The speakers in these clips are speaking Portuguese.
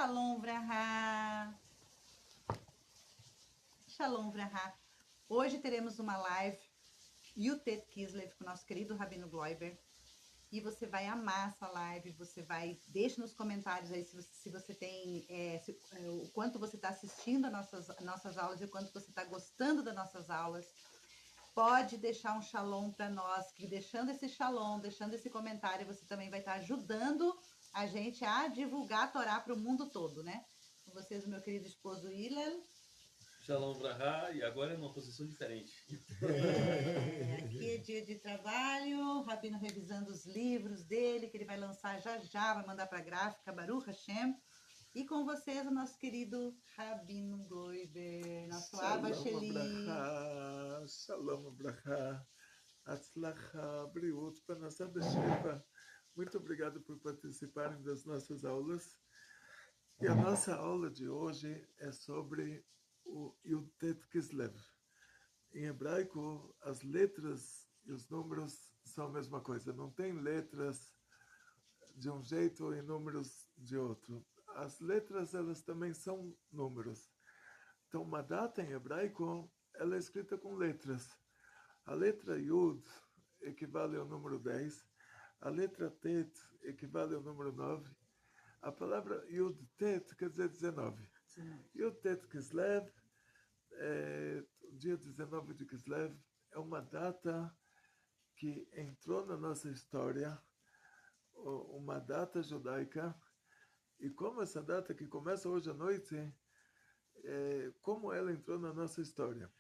Shalom Vraha. Shalom Vraha. Hoje teremos uma live Yutet Kislev com o nosso querido Rabino Gloiber. E você vai amar essa live, você vai... Deixe nos comentários aí se você tem... o quanto você está assistindo a nossas aulas e o quanto você está gostando das nossas aulas. Pode deixar um shalom para nós, que deixando esse shalom, deixando esse comentário, você também vai estar ajudando a gente a divulgar a Torá para o mundo todo, né? Com vocês, o meu querido esposo Hillel. Shalom Vraha, e agora é uma posição diferente. Aqui é dia de trabalho, o Rabino revisando os livros dele, que ele vai lançar já, vai mandar para a gráfica, Baruch Hashem. E com vocês, o nosso querido Rabino Gloiber, nosso Abba Sheli. Shalom Abraha, Atzlacha, Briut, Panasá Beshiva. Muito obrigado por participarem das nossas aulas. E a nossa aula de hoje é sobre o Yutet Kislev. Em hebraico, as letras e os números são a mesma coisa. Não tem letras de um jeito e números de outro. As letras, elas também são números. Então, uma data em hebraico, ela é escrita com letras. A letra Yud equivale ao número 10. A letra Tet equivale ao número 9. A palavra Yud Tet quer dizer 19. Yud Tet Kislev, dia 19 de Kislev, é uma data que entrou na nossa história, uma data judaica. E como essa data que começa hoje à noite, como ela entrou na nossa história.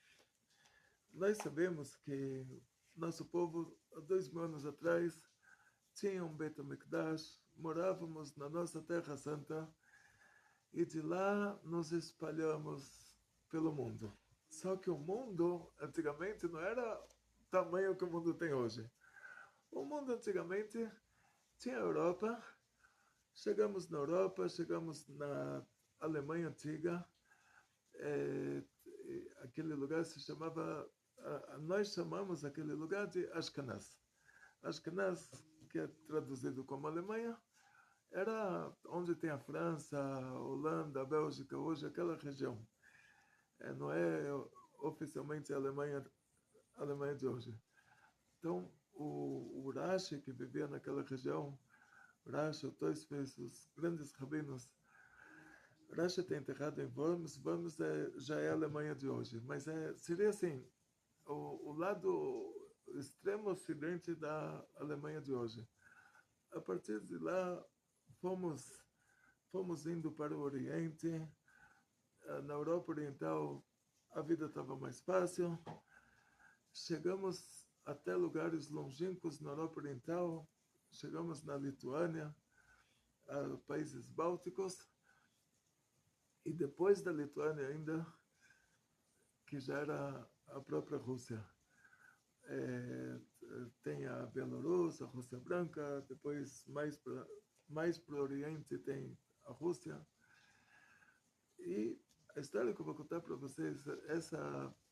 Nós sabemos que nosso povo, há 2000 anos atrás, tinha um Beit HaMikdash, morávamos na nossa Terra Santa, e de lá nos espalhamos pelo mundo. Só que o mundo, antigamente, não era o tamanho que o mundo tem hoje. O mundo, antigamente, tinha a Europa. Chegamos na Europa, chegamos na Alemanha Antiga. Aquele lugar se chamava... Nós chamamos aquele lugar de Ashkenaz. Ashkenaz, que é traduzido como Alemanha, era onde tem a França, a Holanda, a Bélgica, hoje aquela região. Não é oficialmente a Alemanha de hoje. Então, o Rashi, que vivia naquela região, Rashi, o Tosfos, os grandes rabinos, Rashi está enterrado em Worms. Worms já é a Alemanha de hoje, mas seria assim, o lado extremo ocidente da Alemanha de hoje. A partir de lá, fomos indo para o Oriente. Na Europa Oriental, a vida estava mais fácil. Chegamos até lugares longínquos na Europa Oriental. Chegamos na Lituânia, países bálticos. E depois da Lituânia ainda, que já era a própria Rússia. Tem a Bielorrússia, a Rússia Branca, depois mais para o Oriente tem a Rússia. E a história que eu vou contar para vocês,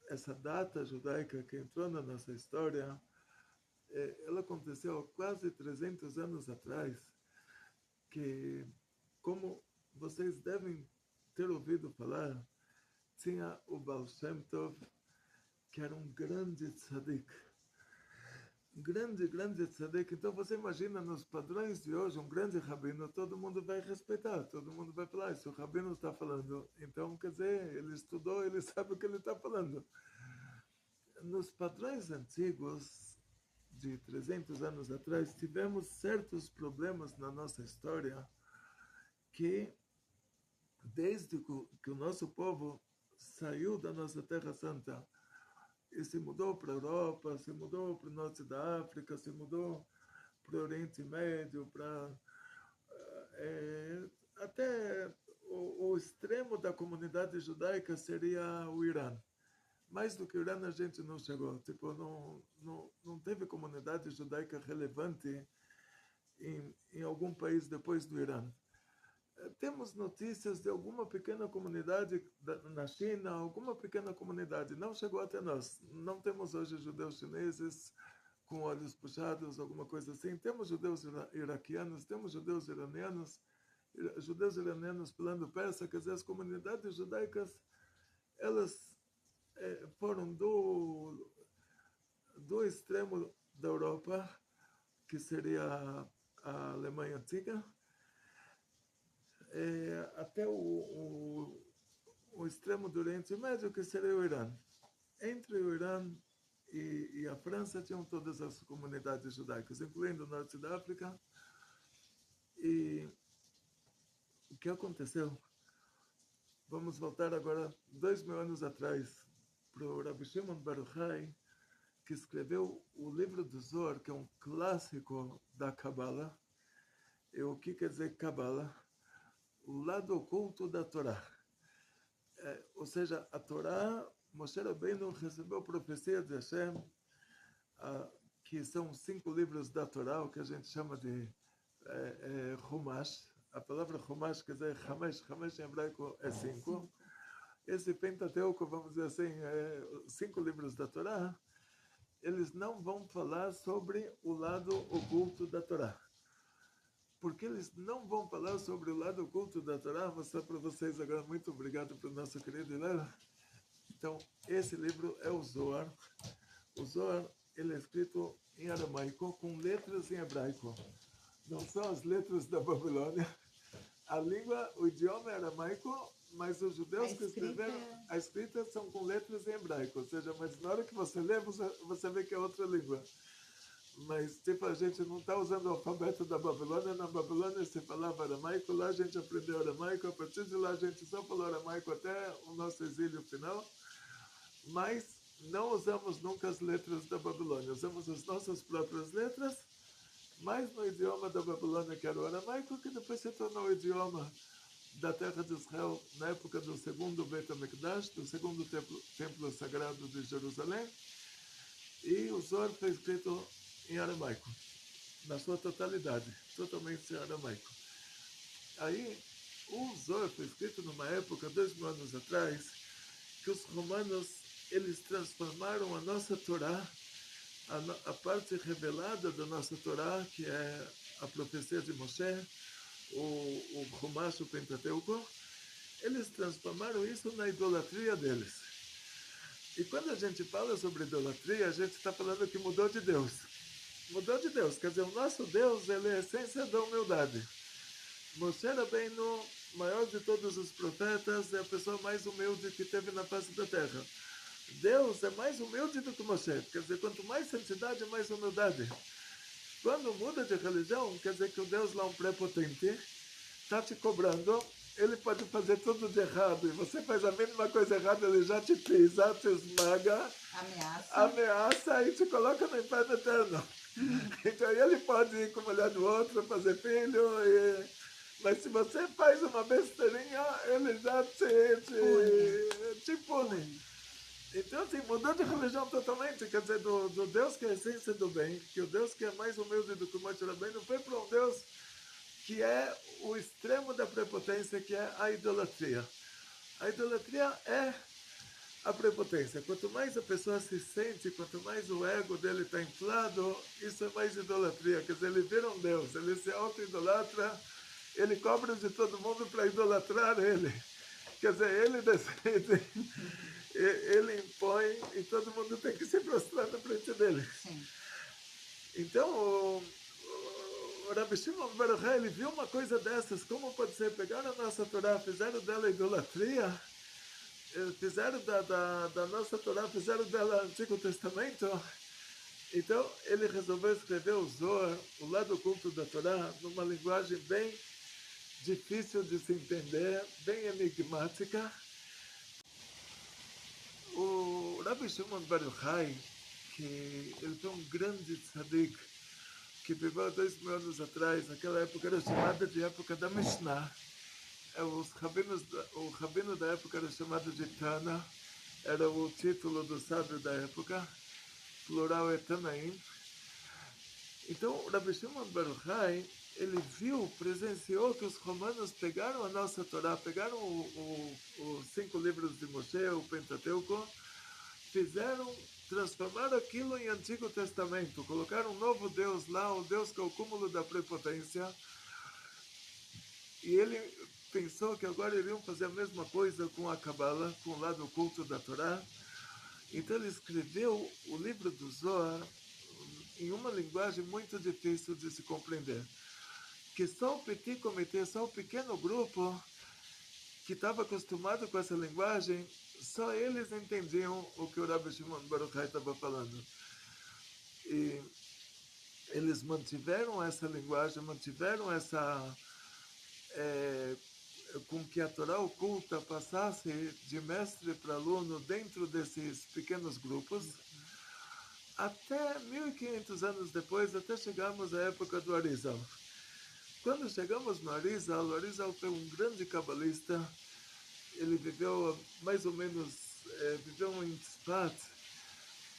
essa data judaica que entrou na nossa história, ela aconteceu há quase 300 anos atrás, que, como vocês devem ter ouvido falar, tinha o Baal Shem Tov, que era um grande tzadik. Grande tzadik. Então você imagina, nos padrões de hoje, um grande rabino, todo mundo vai respeitar, todo mundo vai falar, se o rabino está falando, então quer dizer, ele estudou, ele sabe o que ele está falando. Nos padrões antigos, de 300 anos atrás, tivemos certos problemas na nossa história que, desde que o nosso povo saiu da nossa Terra Santa e se mudou para a Europa, se mudou para o norte da África, se mudou para o Oriente Médio, até o extremo da comunidade judaica seria o Irã. Mais do que o Irã a gente não chegou, não teve comunidade judaica relevante em algum país depois do Irã. Temos notícias de alguma pequena comunidade na China, alguma pequena comunidade, não chegou até nós. Não temos hoje judeus chineses com olhos puxados, alguma coisa assim. Temos judeus iraquianos, temos judeus iranianos judeus iranianos falando persa, quer dizer, as comunidades judaicas, elas foram do extremo da Europa, que seria a Alemanha antiga, até o extremo do Oriente Médio, que seria o Irã. Entre o Irã e a França tinham todas as comunidades judaicas, incluindo o norte da África. E o que aconteceu? Vamos voltar agora 2000 anos atrás para o Rabbi Shimon Bar Yochai, que escreveu o livro do Zohar, que é um clássico da Kabbalah. E o que quer dizer Kabbalah? O lado oculto da Torá. Ou seja, a Torá, Moshe Rabbeinu recebeu profecia de Hashem, que são 5 livros da Torá, o que a gente chama de Chumash. A palavra Chumash quer dizer Hamesh, Hamesh em hebraico é 5. Esse Pentateuco, vamos dizer assim, 5 livros da Torá, eles não vão falar sobre o lado oculto da Torá. Porque eles não vão falar sobre o lado oculto da Torá. Vou mostrar para vocês agora. Muito obrigado para o nosso querido Hilário. Então, esse livro é o Zohar. O Zohar, ele é escrito em aramaico com letras em hebraico. Não são as letras da Babilônia. A língua, o idioma é aramaico, mas os judeus que escreveram a escrita são com letras em hebraico. Ou seja, mas na hora que você lê, você vê que é outra língua. Mas, tipo, a gente não está usando o alfabeto da Babilônia. Na Babilônia se falava aramaico, lá a gente aprendeu aramaico, a partir de lá a gente só falou aramaico até o nosso exílio final. Mas não usamos nunca as letras da Babilônia, usamos as nossas próprias letras, mas no idioma da Babilônia, que era o aramaico, que depois se tornou o idioma da terra de Israel na época do segundo Beit HaMikdash, do segundo templo sagrado de Jerusalém. E o Zohar foi escrito em aramaico, na sua totalidade, totalmente em aramaico. Aí, o Zohar foi escrito numa época, 2000 anos atrás, que os romanos, eles transformaram a nossa Torá, a parte revelada da nossa Torá, que é a profecia de Moshe, o Chumash, o Pentateuco, eles transformaram isso na idolatria deles. E quando a gente fala sobre idolatria, a gente está falando que mudou de Deus. Mudou de Deus, quer dizer, o nosso Deus, ele é a essência da humildade. Moshe Rabbeinu, maior de todos os profetas, é a pessoa mais humilde que teve na face da terra. Deus é mais humilde do que Moshe, quer dizer, quanto mais santidade, mais humildade. Quando muda de religião, quer dizer que o Deus lá, um prepotente, está te cobrando, ele pode fazer tudo de errado, e você faz a mínima coisa errada, ele já te pisa, te esmaga, ameaça e te coloca no inferno eterno. Então ele pode ir com a mulher do outro, fazer filho, mas se você faz uma besteirinha, ele já te pune. Então, assim, mudou de religião totalmente, quer dizer, do Deus que é a essência do bem, que o Deus que é mais humilde do que o Moshe Rabbeinu, foi para um Deus que é o extremo da prepotência, que é a idolatria. A idolatria é a prepotência. Quanto mais a pessoa se sente, quanto mais o ego dele está inflado, isso é mais idolatria. Quer dizer, ele vira um Deus, ele se auto-idolatra, ele cobra de todo mundo para idolatrar ele. Quer dizer, ele decide, ele impõe e todo mundo tem que se prostrar na frente dele. Sim. Então, o Rabbi Shimon Bar Yochai, ele viu uma coisa dessas, como pode ser? Pegaram a nossa Torá, fizeram dela idolatria, fizeram da nossa Torá, fizeram dela Antigo Testamento. Então, ele resolveu escrever o Zohar, o lado oculto da Torá, numa linguagem bem difícil de se entender, bem enigmática. O Rabbi Shimon Bar Yochai, que ele foi um grande tzadik, que viveu 2000 anos atrás, naquela época era chamada de época da Mishnah. O rabino da época era chamado de Tana, era o título do sábio da época, plural é Tanaim. Então, o Rabbi Shimon Bar Yochai, ele presenciou que os romanos pegaram a nossa Torá, pegaram os 5 livros de Moshe, o Pentateuco, transformaram aquilo em Antigo Testamento, colocaram um novo Deus lá, o Deus que é o cúmulo da prepotência, E ele pensou que agora iriam fazer a mesma coisa com a Kabbalah, com o lado oculto da Torá. Então ele escreveu o livro do Zohar em uma linguagem muito difícil de se compreender. Que só o petit comitê, só o pequeno grupo que estava acostumado com essa linguagem, só eles entendiam o que o Rabbi Shimon Bar Yochai estava falando. E eles mantiveram essa linguagem, mantiveram essa... com que a Torá oculta passasse de mestre para aluno dentro desses pequenos grupos, até 1500 anos depois, até chegarmos à época do Arizal. Quando chegamos no Arizal, o Arizal foi um grande cabalista. Ele viveu mais ou menos, viveu em Tzfat,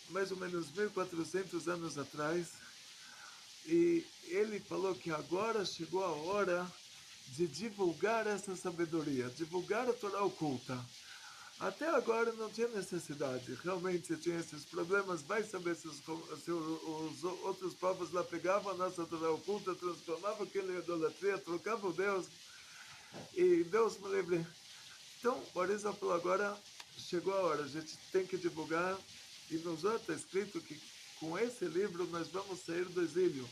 mais ou menos 1400 anos atrás. E ele falou que agora chegou a hora de divulgar essa sabedoria, divulgar a Torá oculta. Até agora não tinha necessidade, realmente tinha esses problemas, vai saber se os outros povos lá pegavam a nossa Torá oculta, transformavam aquilo em idolatria, trocavam Deus, e Deus me livre. Então, o Arizal falou, agora chegou a hora, a gente tem que divulgar, e no Zohar está escrito que com esse livro nós vamos sair do exílio.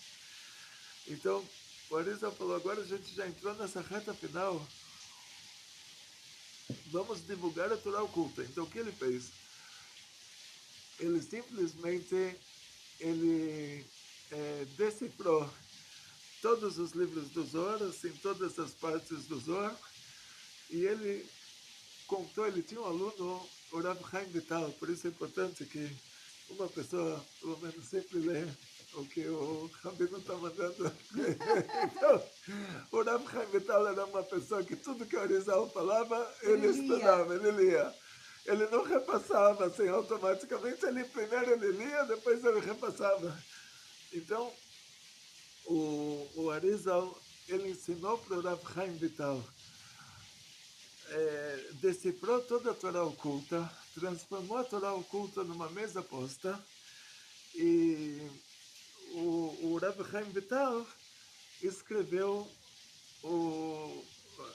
Então, o Arizal falou, agora a gente já entrou nessa reta final, vamos divulgar a Torá oculta. Então, o que ele fez? Ele simplesmente decifrou todos os livros do Zohar, assim, todas as partes do Zohar, e ele contou, ele tinha um aluno, o Rav Chaim Vital, por isso é importante que uma pessoa, pelo menos, sempre lê o que o Rabino está mandando. Então, o Rav Chaim Vital era uma pessoa que tudo que o Arizal falava, ele estudava, ele lia. Ele não repassava assim automaticamente, primeiro ele lia, depois ele repassava. Então, o Arizal, ele ensinou para o Rav Chaim Vital, decifrou toda a Torá oculta, transformou a Torá oculta numa mesa posta, e o Rav Chaim Vital escreveu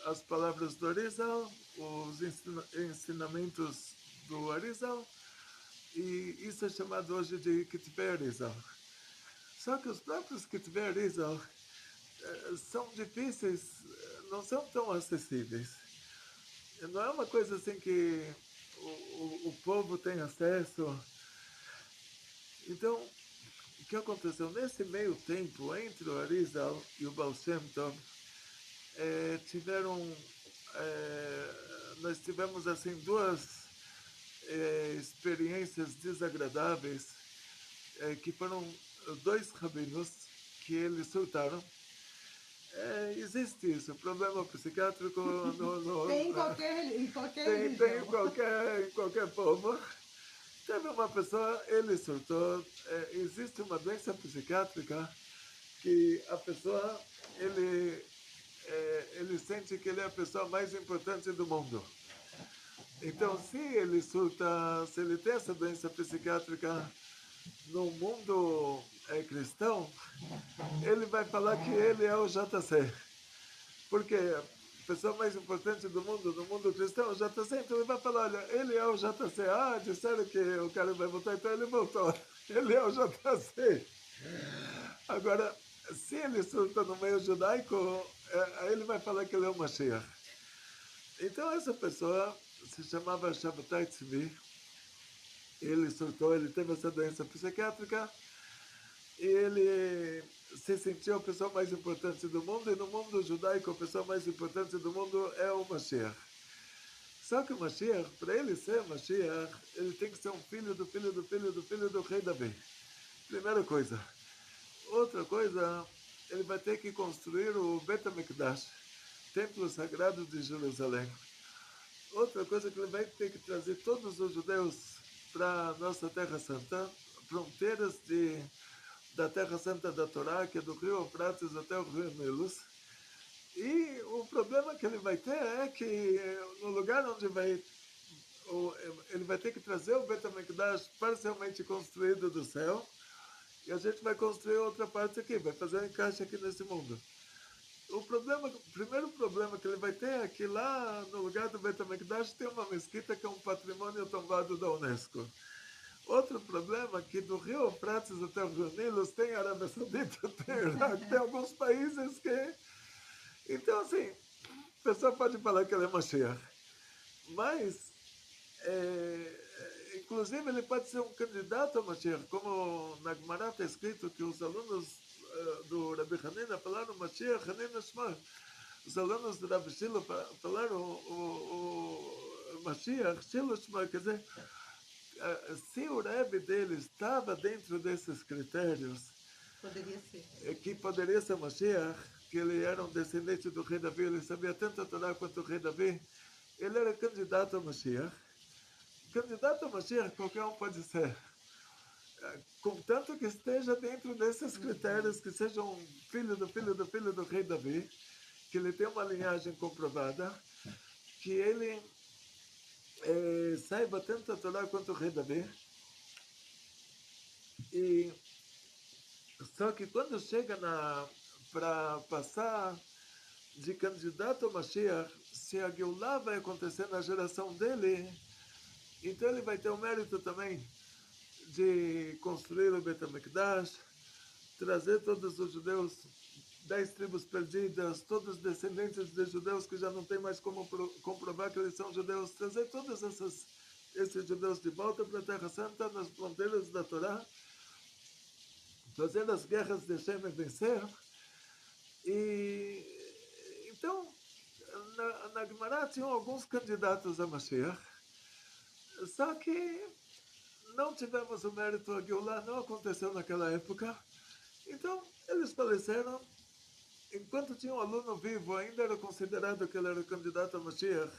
as palavras do Arizal, os ensinamentos do Arizal, e isso é chamado hoje de Ketvei Arizal. Só que os próprios Ketvei Arizal são difíceis, não são tão acessíveis. Não é uma coisa assim que o povo tem acesso. Então, o que aconteceu? Nesse meio tempo, entre o Arizal e o Baal Shem Tov, nós tivemos assim duas experiências desagradáveis, que foram dois rabinos que eles surtaram. Existe isso, problema psiquiátrico tem em qualquer tem em qualquer povo. Teve uma pessoa, ele surtou. Existe uma doença psiquiátrica que a pessoa, ele sente que ele é a pessoa mais importante do mundo. Então, se ele surta, se ele tem essa doença psiquiátrica no mundo cristão, ele vai falar que ele é o JC. Porque a pessoa mais importante do mundo, no mundo cristão, é o JC. Então ele vai falar, olha, ele é o JC. Ah, disseram que o cara vai voltar, então ele voltou. Ele é o JC. Agora, se ele surta no meio judaico, aí ele vai falar que ele é o Mashiach. Então essa pessoa se chamava Shabbatai Tzvi. Ele surtou, ele teve essa doença psiquiátrica, e ele se sentiu a pessoa mais importante do mundo, e no mundo judaico a pessoa mais importante do mundo é o Mashiach. Só que o Mashiach, para ele ser Mashiach, ele tem que ser um filho do filho do filho do filho do rei Davi. Primeira coisa. Outra coisa, ele vai ter que construir o Bet HaMikdash, templo sagrado de Jerusalém. Outra coisa que ele vai ter que trazer todos os judeus para nossa Terra Santa, fronteiras da Terra Santa da Torá, que é do Rio Eufrates até o Rio Nilo. E o problema que ele vai ter é que no lugar onde ele vai ter que trazer o Bet HaMikdash parcialmente construído do céu, e a gente vai construir outra parte aqui, vai fazer um encaixe aqui nesse mundo. o primeiro problema que ele vai ter é que lá no lugar do Bet HaMikdash tem uma mesquita que é um patrimônio tombado da Unesco. Outro problema é que do Rio Eufrates até o Rio Nilo tem Arábia Saudita, tem Iraque, tem alguns países que... Então, assim, a pessoa pode falar que ele é Mashiach, mas, inclusive, ele pode ser um candidato a Mashiach, como na Gemara está escrito que os alunos do Rabi Hanina falaram Mashiach, Hanina Shma. Os alunos do Rabi Shilo falaram o Mashiach, Shilo Shma, quer dizer, se o Rebbe dele estava dentro desses critérios, Poderia ser. que poderia ser Mashiach, que ele era um descendente do rei Davi, ele sabia tanto a Torá quanto o rei Davi, ele era candidato a Mashiach. Candidato a Mashiach qualquer um pode ser, contanto que esteja dentro desses critérios, que seja um filho do filho do filho do rei Davi, que ele tem uma linhagem comprovada, que ele saiba tanto a Torá quanto o rei Davi. E só que quando chega para passar de candidato a Mashiach, se a Geulah vai acontecer na geração dele, então ele vai ter o mérito também de construir o Bet HaMikdash, trazer todos os judeus, 10 tribos perdidas, todos os descendentes de judeus que já não tem mais como comprovar que eles são judeus, trazer todos esses judeus de volta para a Terra Santa, nas fronteiras da Torá, fazer as guerras de Shem e vencer. E então, na Gemara tinham alguns candidatos a Mashiach, só que não tivemos o mérito, a Geulah não aconteceu naquela época, então eles faleceram. Enquanto tinha um aluno vivo, ainda era considerado que ele era candidato a Mashiach.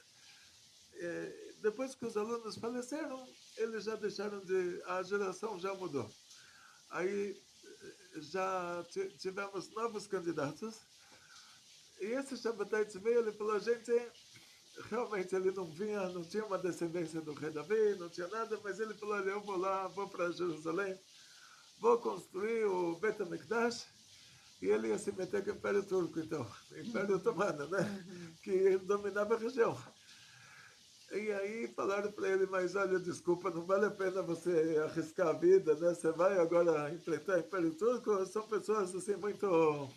Depois que os alunos faleceram, eles já deixaram de... a geração já mudou. Aí já tivemos novos candidatos. E esse Shabbatai Tzvi, ele falou, gente, realmente ele não vinha, não tinha uma descendência do rei Davi, não tinha nada, mas ele falou, olha, eu vou lá, vou para Jerusalém, vou construir o Bet HaMikdash, e ele ia se meter com o Império Turco, então, Império Otomano, né? Que dominava a região. E aí falaram para ele, mas olha, desculpa, não vale a pena você arriscar a vida, né? Você vai agora enfrentar o Império Turco, são pessoas assim muito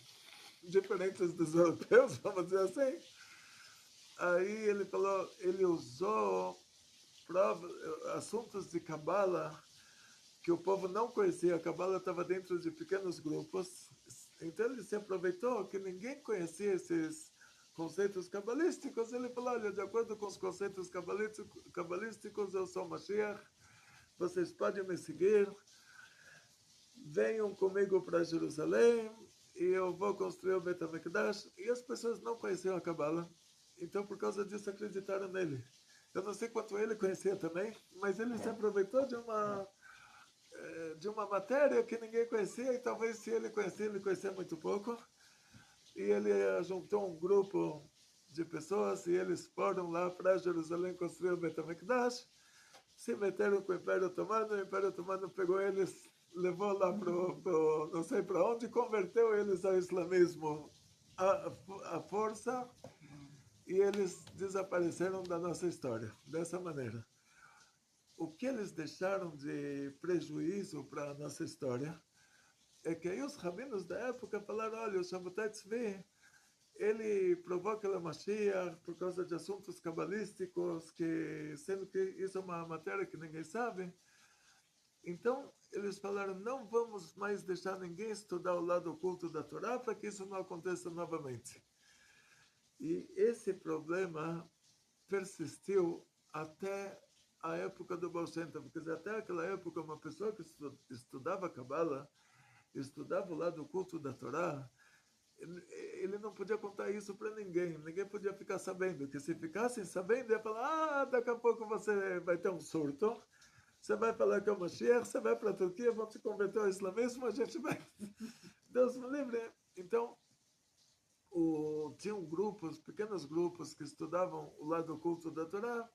diferentes dos europeus, vamos dizer assim. Aí ele falou, ele usou assuntos de Cabala que o povo não conhecia. A Cabala estava dentro de pequenos grupos, então ele se aproveitou que ninguém conhecia esses conceitos cabalísticos. Ele falou, olha, de acordo com os conceitos cabalísticos, eu sou Mashiach, vocês podem me seguir, venham comigo para Jerusalém e eu vou construir o Bet HaMikdash. E as pessoas não conheciam a Cabala, então por causa disso acreditaram nele. Eu não sei quanto ele conhecia também, mas ele se aproveitou de uma matéria que ninguém conhecia, e talvez se ele conhecia muito pouco. E ele juntou um grupo de pessoas e eles foram lá para Jerusalém construir o Bet HaMikdash, se meteram com o Império Otomano pegou eles, levou lá pro não sei para onde, converteu eles ao islamismo à força, e eles desapareceram da nossa história, dessa maneira. O que eles deixaram de prejuízo para a nossa história é que aí os rabinos da época falaram, olha, o Shabbatai Tzvi, ele provoca a Mashiach por causa de assuntos cabalísticos, que, sendo que isso é uma matéria que ninguém sabe. Então, eles falaram, não vamos mais deixar ninguém estudar o lado oculto da Torá para que isso não aconteça novamente. E esse problema persistiu até a época do Baal Shem Tov, porque até aquela época uma pessoa que estudava Kabbalah, estudava o lado oculto da Torá, ele não podia contar isso para ninguém podia ficar sabendo, que se ficassem sabendo, ia falar, daqui a pouco você vai ter um surto, você vai falar que é o Mashiach, você vai para a Turquia, vão se converter ao islamismo, a gente vai... Deus me livre. Então, tinham grupos, pequenos grupos, que estudavam o lado oculto da Torá.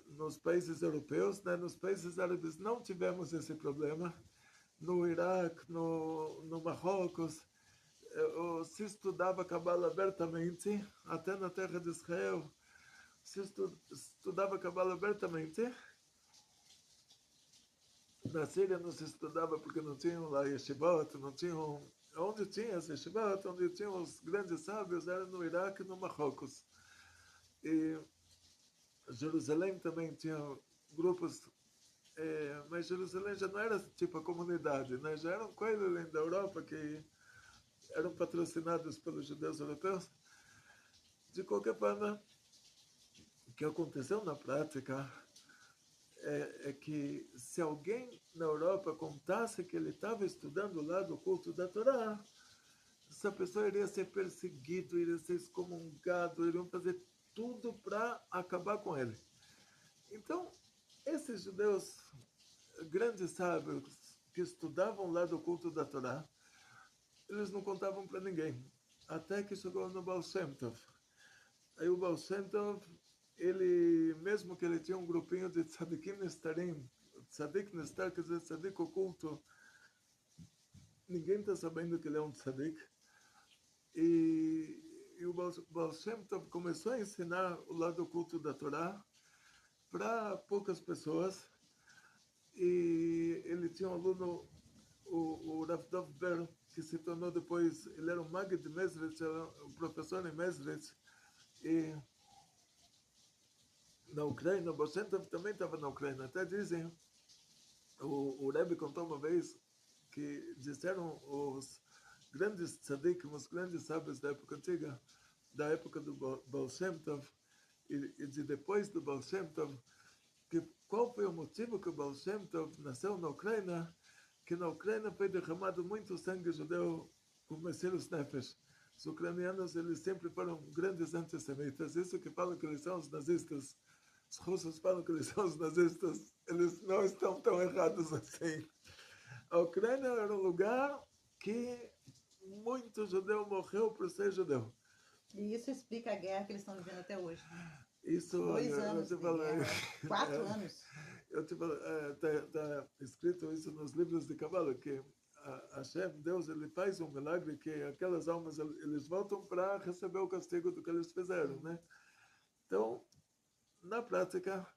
Nos países europeus, né? Nos países árabes não tivemos esse problema. No Iraque, no Marrocos, se estudava Cabala abertamente, até na terra de Israel, se estudava Cabala abertamente. Na Síria não se estudava porque não tinham lá yeshivot, não tinham... Onde tinha as yeshivot, onde tinham os grandes sábios, era no Iraque e no Marrocos. E Jerusalém também tinha grupos, mas Jerusalém já não era tipo a comunidade, né? Já eram coisas da Europa que eram patrocinados pelos judeus europeus. De qualquer forma, o que aconteceu na prática é que se alguém na Europa contasse que ele estava estudando lá do culto da Torá, essa pessoa iria ser perseguido, iria ser excomungado, iriam fazer tudo para acabar com ele. Então, esses judeus grandes sábios que estudavam lá do culto da Torá, eles não contavam para ninguém, até que chegou no Baal Shem Tov. Aí o Baal Shem Tov, ele, mesmo que ele tinha um grupinho de tzadikim nestarim, tzadik nestar, quer dizer, tzadik oculto, ninguém está sabendo que ele é um tzadik. E o Baal Shem Tov começou a ensinar o lado oculto da Torá para poucas pessoas. E ele tinha um aluno, o Rav Dov Ber, que se tornou depois, ele era o Magid de Mezritz, era o professor em Mezritz. E na Ucrânia, o Baal Shem Tov também estava na Ucrânia. Até dizem, o Rebbe contou uma vez, que disseram os grandes tzadikim, os grandes sábios da época antiga, da época do Baal Shem Tov, e de depois do Baal Shem Tov, que qual foi o motivo que o Baal Shem Tov nasceu na Ucrânia, que na Ucrânia foi derramado muito sangue judeu com Messias Nefesh. Os ucranianos, eles sempre foram grandes antissemitas, isso que falam que eles são os nazistas. Os russos falam que eles são os nazistas, eles não estão tão errados assim. A Ucrânia era um lugar que muito judeu morreu por ser judeu. E isso explica a guerra que eles estão vivendo até hoje. Isso, 2 anos de guerra, 4 anos. Eu te falei, tá escrito isso nos livros de Kabbalah, que Hashem, Deus, ele faz um milagre que aquelas almas, eles voltam para receber o castigo do que eles fizeram, né? Então, na prática,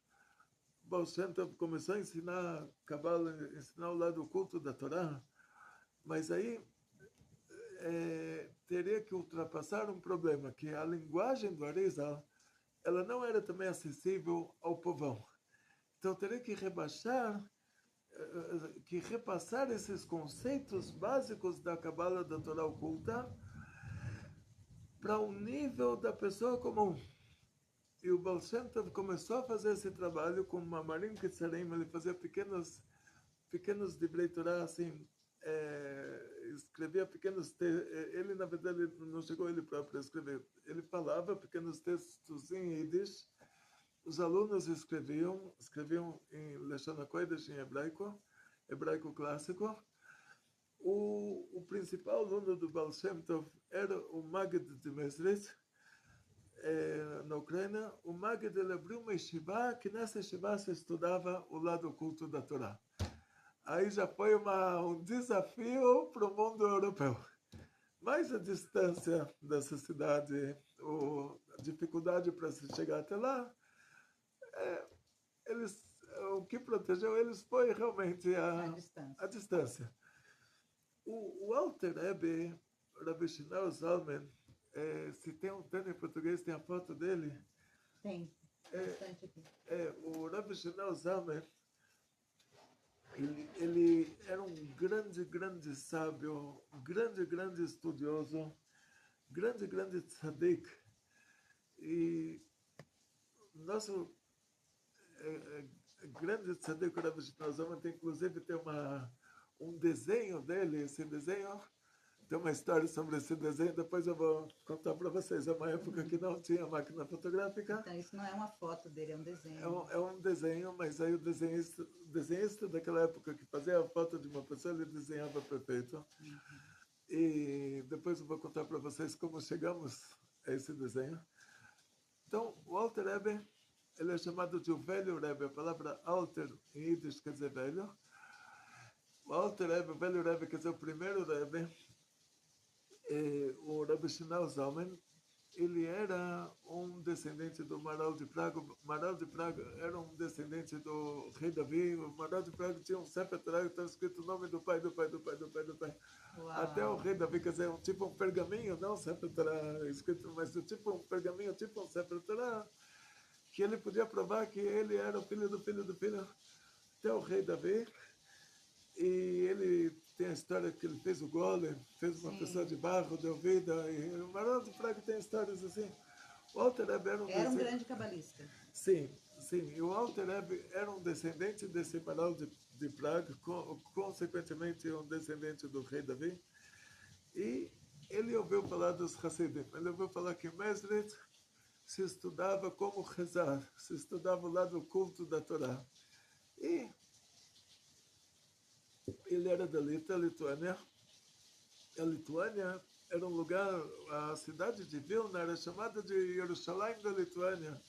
Baal Shem Tov começou a ensinar Kabbalah, ensinar o lado oculto da Torá, mas aí teria que ultrapassar um problema, que a linguagem do Arizal, ela não era também acessível ao povão. Então teria que repassar esses conceitos básicos da Kabbalah da Torá oculta para o nível da pessoa comum. E o Baal Shem Tov começou a fazer esse trabalho com Mamarim Ketzarim, ele fazia pequenos divrei Torá, assim, escrevia pequenos textos. Ele, na verdade, não chegou ele próprio a escrever. Ele falava pequenos textos em Yiddish. Os alunos escreviam em Lashon HaKodesh, em hebraico clássico. O principal aluno do Baal Shem Tov era o Magid de Mezritz, na Ucrânia. O Magid, ele abriu uma yeshiva, que nessa yeshiva se estudava o lado oculto da Torá. Aí já foi um desafio para o mundo europeu. Mas a distância dessa cidade, a dificuldade para se chegar até lá, o que protegeu eles foi realmente a distância. O Alter Rebbe, Rabbi Shinal Zalman, se tem um termo em português, tem a foto dele? Tem, bastante aqui. O Rabbi Shinal Zalman, ele era um grande sábio, grande estudioso, grande tzadik. E nosso grande tzadik, o Rabbi Shinal Zalman, inclusive tem um desenho dele. Esse desenho tem uma história sobre esse desenho, depois eu vou contar para vocês. É uma época que não tinha máquina fotográfica. Então, isso não é uma foto dele, é um desenho. É um desenho, mas aí o desenhista daquela época que fazia a foto de uma pessoa, ele desenhava perfeito. Uhum. E depois eu vou contar para vocês como chegamos a esse desenho. Então, o Alter Rebbe, ele é chamado de o velho Rebbe. A palavra Alter em Yiddish quer dizer velho. O Alter Rebbe, o velho Rebbe, quer dizer o primeiro Rebbe. o Rabbi Shinal Zalman, ele era um descendente do Maral de Praga. O Maral de Praga era um descendente do rei Davi. O Maral de Praga tinha um Sefer Torah que estava escrito o nome do pai, do pai, do pai, do pai, do pai. Até o rei Davi, quer dizer, tipo um pergaminho, não um Sefer Torah escrito, mas tipo um pergaminho, tipo um Sefer Torah, que ele podia provar que ele era o filho do filho do filho, até o rei Davi. E ele tem a história que ele fez o golem, fez uma pessoa de barro, deu vida. E o Maral de Praga tem histórias assim. O Alter Rebbe era um grande cabalista. Sim, sim. E o Alter Rebbe era um descendente desse Maral de Praga, consequentemente um descendente do rei Davi. E ele ouviu falar dos Hassidim. Ele ouviu falar que em Mesrit se estudava como rezar, se estudava o lado oculto da Torá. E ele era da Lituânia. A Lituânia era um lugar, a cidade de Vilna era chamada de Jerusalém da Lituânia.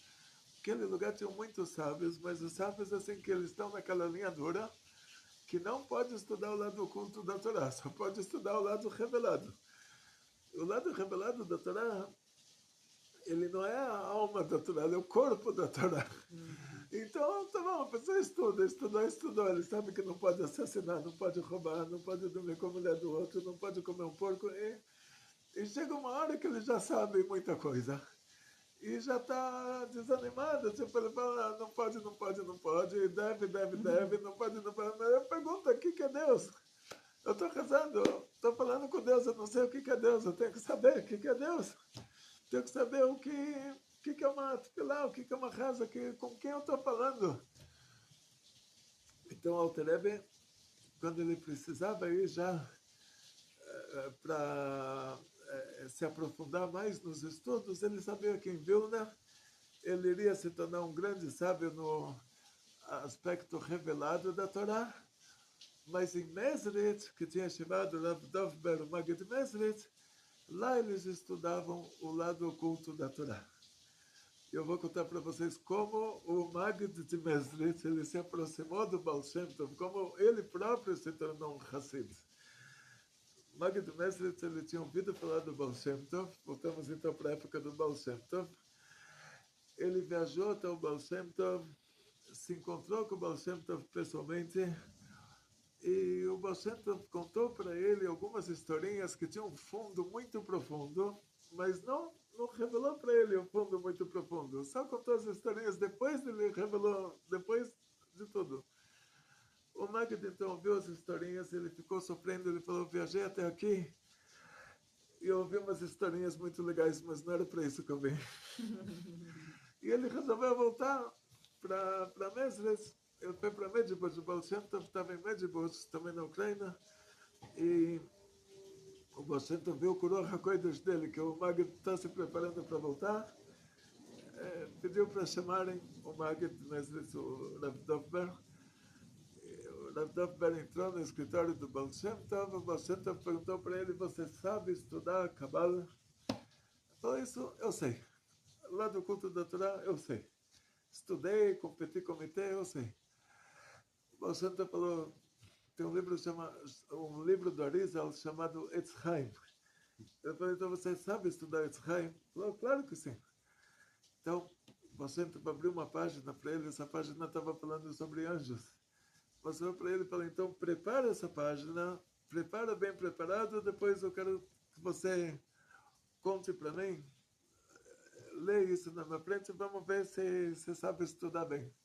Aquele lugar tinha muitos sábios, mas os sábios assim que eles estão naquela linha dura, que não pode estudar o lado oculto da Torá, só pode estudar o lado revelado. O lado revelado da Torá, ele não é a alma da Torá, ele é o corpo da Torá. Então, tá bom, a pessoa estudou, ele sabe que não pode assassinar, não pode roubar, não pode dormir com a mulher do outro, não pode comer um porco, e chega uma hora que ele já sabe muita coisa, e já está desanimado, tipo, ele fala, não pode, deve, não pode, mas eu pergunto, o que é Deus? Eu estou rezando, estou falando com Deus, eu não sei o que é Deus, eu tenho que saber o que é Deus, tenho que saber o que é uma tefilá, o que é uma reza, com quem eu estou falando. Então, o Alter Rebbe, quando ele precisava ir já para se aprofundar mais nos estudos, ele sabia que em Vilna ele iria se tornar um grande sábio no aspecto revelado da Torá, mas em Mesrit, que tinha chamado Rav Dov Ber, o Magid Mesrit, lá eles estudavam o lado oculto da Torá. Eu vou contar para vocês como o Magid de Mesrit ele se aproximou do Baal Shem Tov, como ele próprio se tornou um Hassid. O Magid de Mesrit ele tinha ouvido falar do Baal Shem Tov, voltamos então para a época do Baal Shem Tov. Ele viajou até o Baal Shem Tov, se encontrou com o Baal Shem Tov pessoalmente, e o Baal Shem Tov contou para ele algumas historinhas que tinham um fundo muito profundo, mas não revelou para ele um fundo muito profundo. Só contou as historinhas, depois ele revelou, depois de tudo. O Magid então ouviu as historinhas, ele ficou sofrendo, ele falou, viajei até aqui, e eu ouvi umas historinhas muito legais, mas não era para isso que eu vim. E ele resolveu voltar para Mesres. Ele foi para Medjugorje, o Baal Shem Tov estava em Medjugorje, também na Ucrânia, e o Baal Shem Tov viu o Kuror HaKodesh dele, que o Magid está se preparando para voltar, pediu para chamarem o Magid Mesres, o Rav Dov Ber. O Rav Dov Ber entrou no escritório do Baal Shem Tov, o Baal Shem Tov perguntou para ele, você sabe estudar Kabbalah? Ele falou, isso eu sei. Lá do culto da Torá, eu sei. Estudei, competi, comitê, eu sei. O Baal Shem Tov falou, tem um livro do Arizal chamado Etz Chaim. Ele falou, então você sabe estudar Etz Chaim? Ele falou, claro que sim. Então, o Baal Shem Tov abriu uma página para ele, essa página estava falando sobre anjos. Mostrou para ele e falou, então prepara essa página, prepara bem preparado, depois eu quero que você conte para mim, lê isso na minha frente, vamos ver se você sabe estudar bem.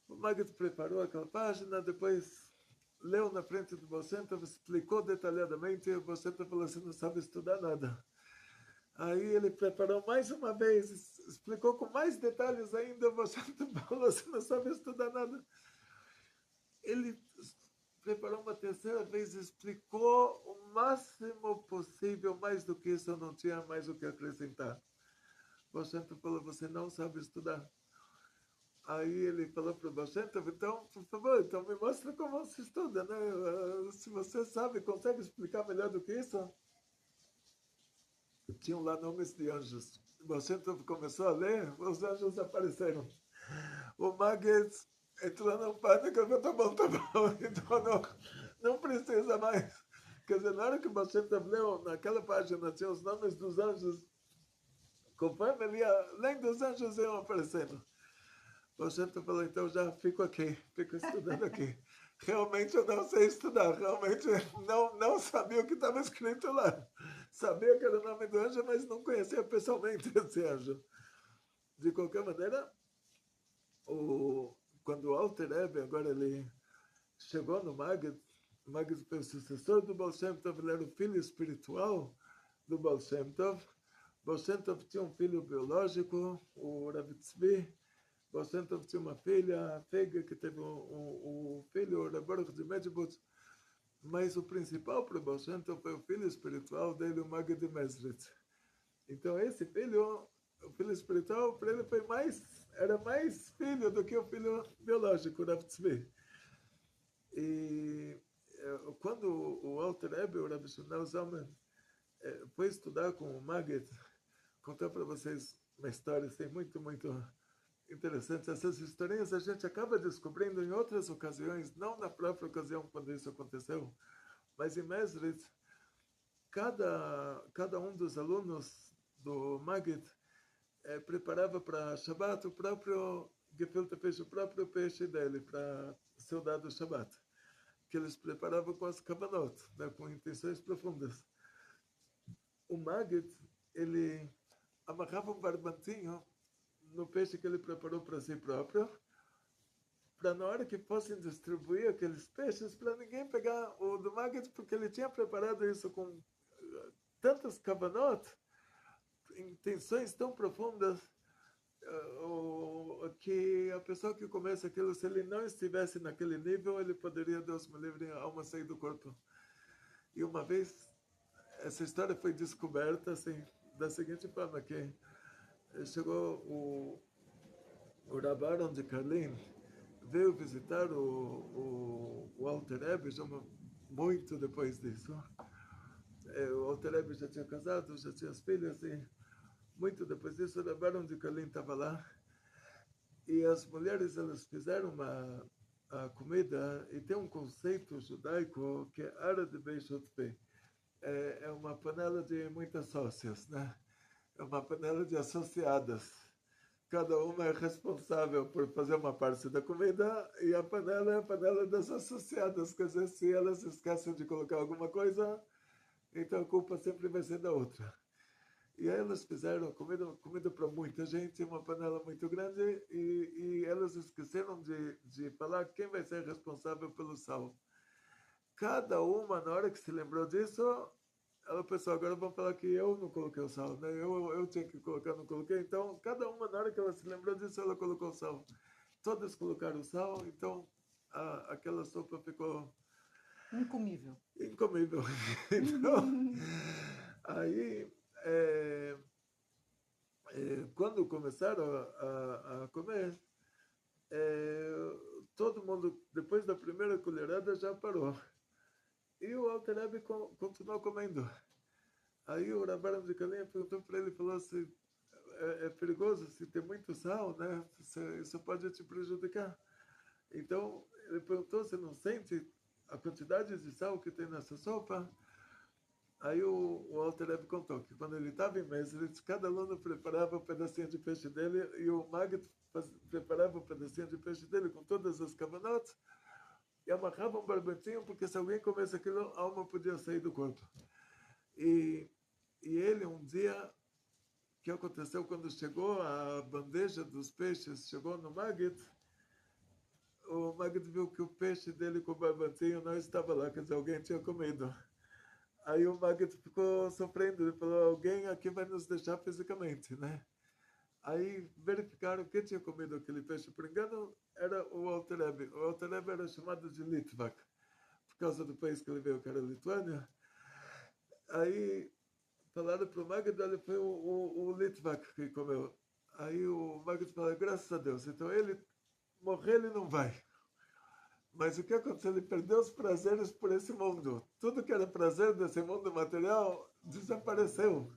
O Magid preparou aquela página, depois leu na frente do Baal Shem Tov, explicou detalhadamente, e o Baal Shem Tov falou, você não sabe estudar nada. Aí ele preparou mais uma vez, explicou com mais detalhes ainda, o Baal Shem Tov falou, você não sabe estudar nada. Ele preparou uma terceira vez, explicou o máximo possível, mais do que isso eu não tinha mais o que acrescentar. O Baal Shem Tov falou, você não sabe estudar. Aí ele falou para o Baal Shem Tov, então, por favor, então me mostra como se estuda, né? Se você sabe, consegue explicar melhor do que isso? Tinham lá nomes de anjos. O Baal Shem Tov começou a ler, os anjos apareceram. O Magid entrou no pânico, tá bom, então não precisa mais. Quer dizer, na hora que o Baal Shem Tov leu, naquela página tinha os nomes dos anjos, conforme ele ia, além dos anjos iam aparecendo. O Baal Shem Tov falou, então já fico aqui, fico estudando aqui. Realmente eu não sei estudar, realmente não sabia o que estava escrito lá. Sabia que era o nome do anjo, mas não conhecia pessoalmente esse anjo. De qualquer maneira, quando o Alter Rebbe, agora ele chegou no Maggid, o Maggid foi o sucessor do Baal Shem Tov, ele era o filho espiritual do Baal Shem Tov. O Baal Shem Tov tinha um filho biológico, o Rav Tzvi. O Baal Shem Tov tinha uma filha, a Feiga, que teve um filho, o Rav Baruch de Medjibut. Mas o principal para o Baal Shem Tov foi o filho espiritual dele, o Maggid de Mezritz. Então esse filho, o filho espiritual, para ele era mais filho do que o filho biológico, o Rav Tzvi. E quando o Alter Rebbe, o Rabbi Shmuel Zalman, foi estudar com o Maggid, contar para vocês uma história assim, muito, muito interessante. Essas historinhas a gente acaba descobrindo em outras ocasiões, não na própria ocasião quando isso aconteceu, mas em Mezritz, cada um dos alunos do Maggid preparava para Shabbat o próprio gefilte peixe, o próprio peixe dele, para ser dado Shabbat, que eles preparavam com as kavanot, né, com intenções profundas. O Maggid, ele amarrava um barbantinho no peixe que ele preparou para si próprio, para na hora que fossem distribuir aqueles peixes, para ninguém pegar o do Maggid, porque ele tinha preparado isso com tantas kavanot, intenções tão profundas, que a pessoa que começa aquilo, se ele não estivesse naquele nível, ele poderia, Deus me livre, a alma sair do corpo. E uma vez, essa história foi descoberta assim, da seguinte forma, que chegou o Rav Aaron de Karlin, veio visitar o Alter Rebbe, já muito depois disso. O Alter Rebbe já tinha casado, já tinha as filhas, e muito depois disso, o Rav Aaron de Karlin estava lá, e as mulheres, elas fizeram a comida, e tem um conceito judaico que é Arad Beishot Peh. É uma panela de muitas sócias, né? É uma panela de associadas. Cada uma é responsável por fazer uma parte da comida, e a panela é a panela das associadas. Quer dizer, se elas esquecem de colocar alguma coisa, então a culpa sempre vai ser da outra. E aí elas fizeram comida para muita gente, uma panela muito grande, e elas esqueceram de falar quem vai ser responsável pelo sal. Cada uma, na hora que se lembrou disso, ela pensou, agora vão falar que eu não coloquei o sal, né? Eu tinha que colocar, não coloquei. Então, cada uma, na hora que ela se lembrou disso, ela colocou o sal. Todas colocaram o sal, então aquela sopa ficou... Incomível. Incomível. Então, aí... quando começaram a comer, todo mundo, depois da primeira colherada, já parou. E o Alter Rebbe continuou comendo. Aí o Rav Aaron de Karlin perguntou para ele, falou assim, é perigoso se tem muito sal, né? Isso pode te prejudicar. Então, ele perguntou, você não sente a quantidade de sal que tem nessa sopa? Aí o Alter Rebbe contou que quando ele estava em Mezritz, cada aluno preparava um pedacinho de peixe dele, e o Maggid preparava um pedacinho de peixe dele com todas as kavanot, e amarrava um barbantinho, porque se alguém comesse aquilo, a alma podia sair do corpo. E ele, um dia, o que aconteceu quando chegou a bandeja dos peixes, chegou no Maggid, o Maggid viu que o peixe dele com o barbantinho não estava lá, quer dizer, alguém tinha comido. Aí o Maggid ficou sofrendo, ele falou, alguém aqui vai nos deixar fisicamente, né? Aí verificaram quem tinha comido aquele peixe, por engano, era o Alter Rebbe. O Alter Rebbe era chamado de Litvak, por causa do país que ele veio, que era a Lituânia. Aí falaram para o Maggid, ele foi o Litvak que comeu. Aí o Maggid falou, graças a Deus, então ele morrer ele não vai. Mas o que aconteceu? Ele perdeu os prazeres por esse mundo. Tudo que era prazer desse mundo material desapareceu.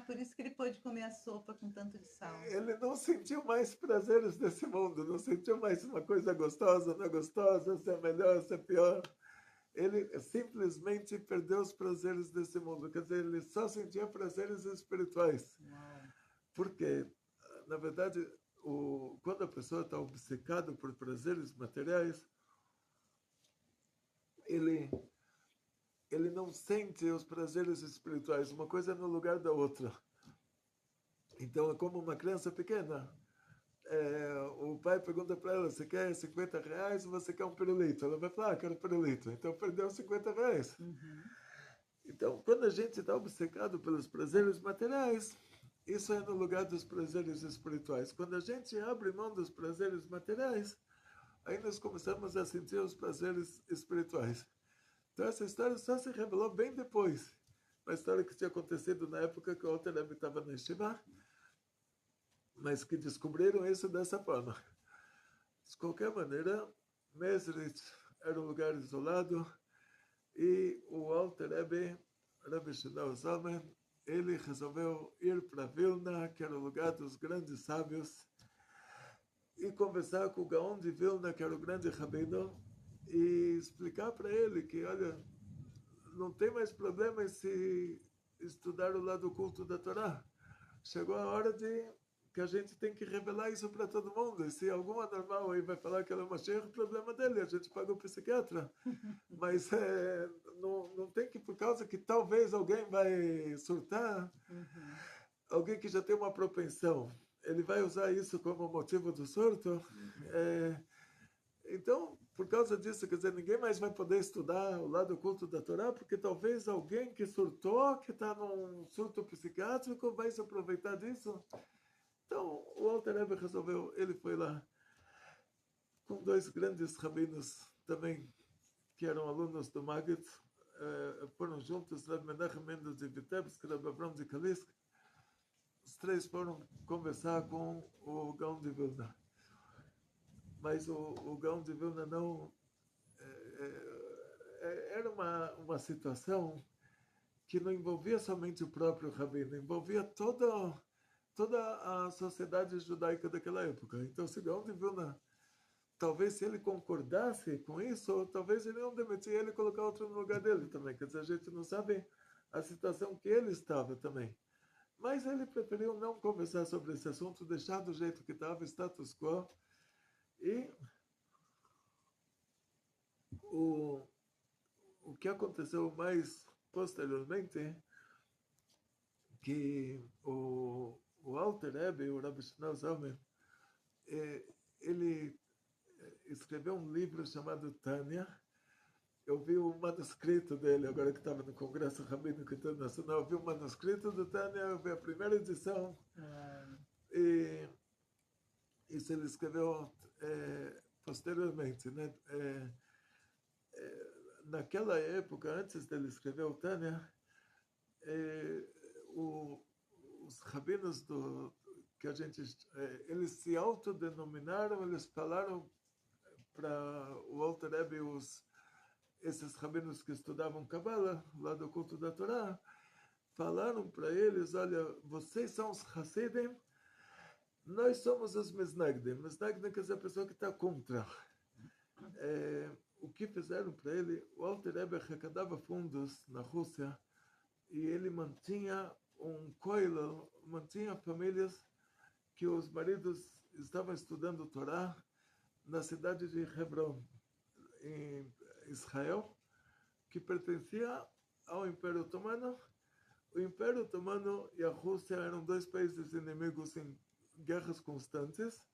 Por isso que ele pôde comer a sopa com tanto de sal. Ele não sentiu mais prazeres desse mundo, não sentiu mais uma coisa gostosa, não é gostosa, se é melhor, se é pior. ele simplesmente perdeu os prazeres desse mundo. Quer dizer, ele só sentia prazeres espirituais. Uau. Porque, na verdade, quando a pessoa está obcecada por prazeres materiais, ele não sente os prazeres espirituais. Uma coisa é no lugar da outra. Então, é como uma criança pequena. O pai pergunta para ela, você quer R$ 50 ou você quer um pirulito? Ela vai falar, quero pirulito. Então, perdeu R$ 50. Uhum. Então, quando a gente está obcecado pelos prazeres materiais, isso é no lugar dos prazeres espirituais. Quando a gente abre mão dos prazeres materiais, aí nós começamos a sentir os prazeres espirituais. Então, essa história só se revelou bem depois. Uma história que tinha acontecido na época que o Alter Rebbe estava na Yeshiva, mas que descobriram isso dessa forma. De qualquer maneira, Mezrit era um lugar isolado e o Alter Rebbe, Rebbe Shneur Zalman, ele resolveu ir para Vilna, que era o lugar dos grandes sábios, e conversar com o Gaon de Vilna, que era o grande rabino, e explicar para ele que, olha, não tem mais problema em se estudar o lado oculto da Torá. Chegou a hora de que a gente tem que revelar isso para todo mundo. E se algum anormal aí vai falar que ele é Mashiach, o problema dele, a gente paga o psiquiatra. Mas não tem que, por causa que talvez alguém vai surtar, alguém que já tem uma propensão, ele vai usar isso como motivo do surto. Então, por causa disso, quer dizer, ninguém mais vai poder estudar o lado oculto da Torá, porque talvez alguém que surtou, que está num surto psiquiátrico, vai se aproveitar disso. Então, o Alter Rebbe resolveu, ele foi lá com dois grandes rabinos também, que eram alunos do Maggid, foram juntos, Rav Menachem Mendel de Vitebsk, Rav Avram de Kalisk. Os três foram conversar com o Gaon de Vilna. Mas o Gaon de Vilna não... era uma situação que não envolvia somente o próprio rabino, envolvia toda a sociedade judaica daquela época. Então, se Gaon de Vilna, talvez se ele concordasse com isso, talvez ele não demitir ele e colocar outro no lugar dele também. Quer dizer, a gente não sabe a situação que ele estava também. Mas ele preferiu não conversar sobre esse assunto, deixar do jeito que estava, status quo. E o que aconteceu mais posteriormente, que o Alter Rebbe, o Rabbi Shneur Zalman, ele escreveu um livro chamado Tânia. Eu vi o manuscrito dele, agora que estava no Congresso Rabínico Internacional, eu vi o manuscrito do Tânia, eu vi a primeira edição. E isso ele escreveu posteriormente, né? Naquela época, antes dele escrever o Tânia, os rabinos que a gente... eles se autodenominaram, eles falaram para o Alter Rebbe, esses rabinos que estudavam Kabbalah, lá do culto da Torá, falaram para eles, olha, vocês são os Hasidim, nós somos os Mesnagdim. Mesnagdim quer dizer a pessoa que está contra. O que fizeram para ele? O Alter Rebbe arrecadava fundos na Rússia e ele mantinha um koilel, mantinha famílias que os maridos estavam estudando Torá na cidade de Hebron, em Israel, que pertencia ao Império Otomano. O Império Otomano e a Rússia eram dois países inimigos em guerras constantes.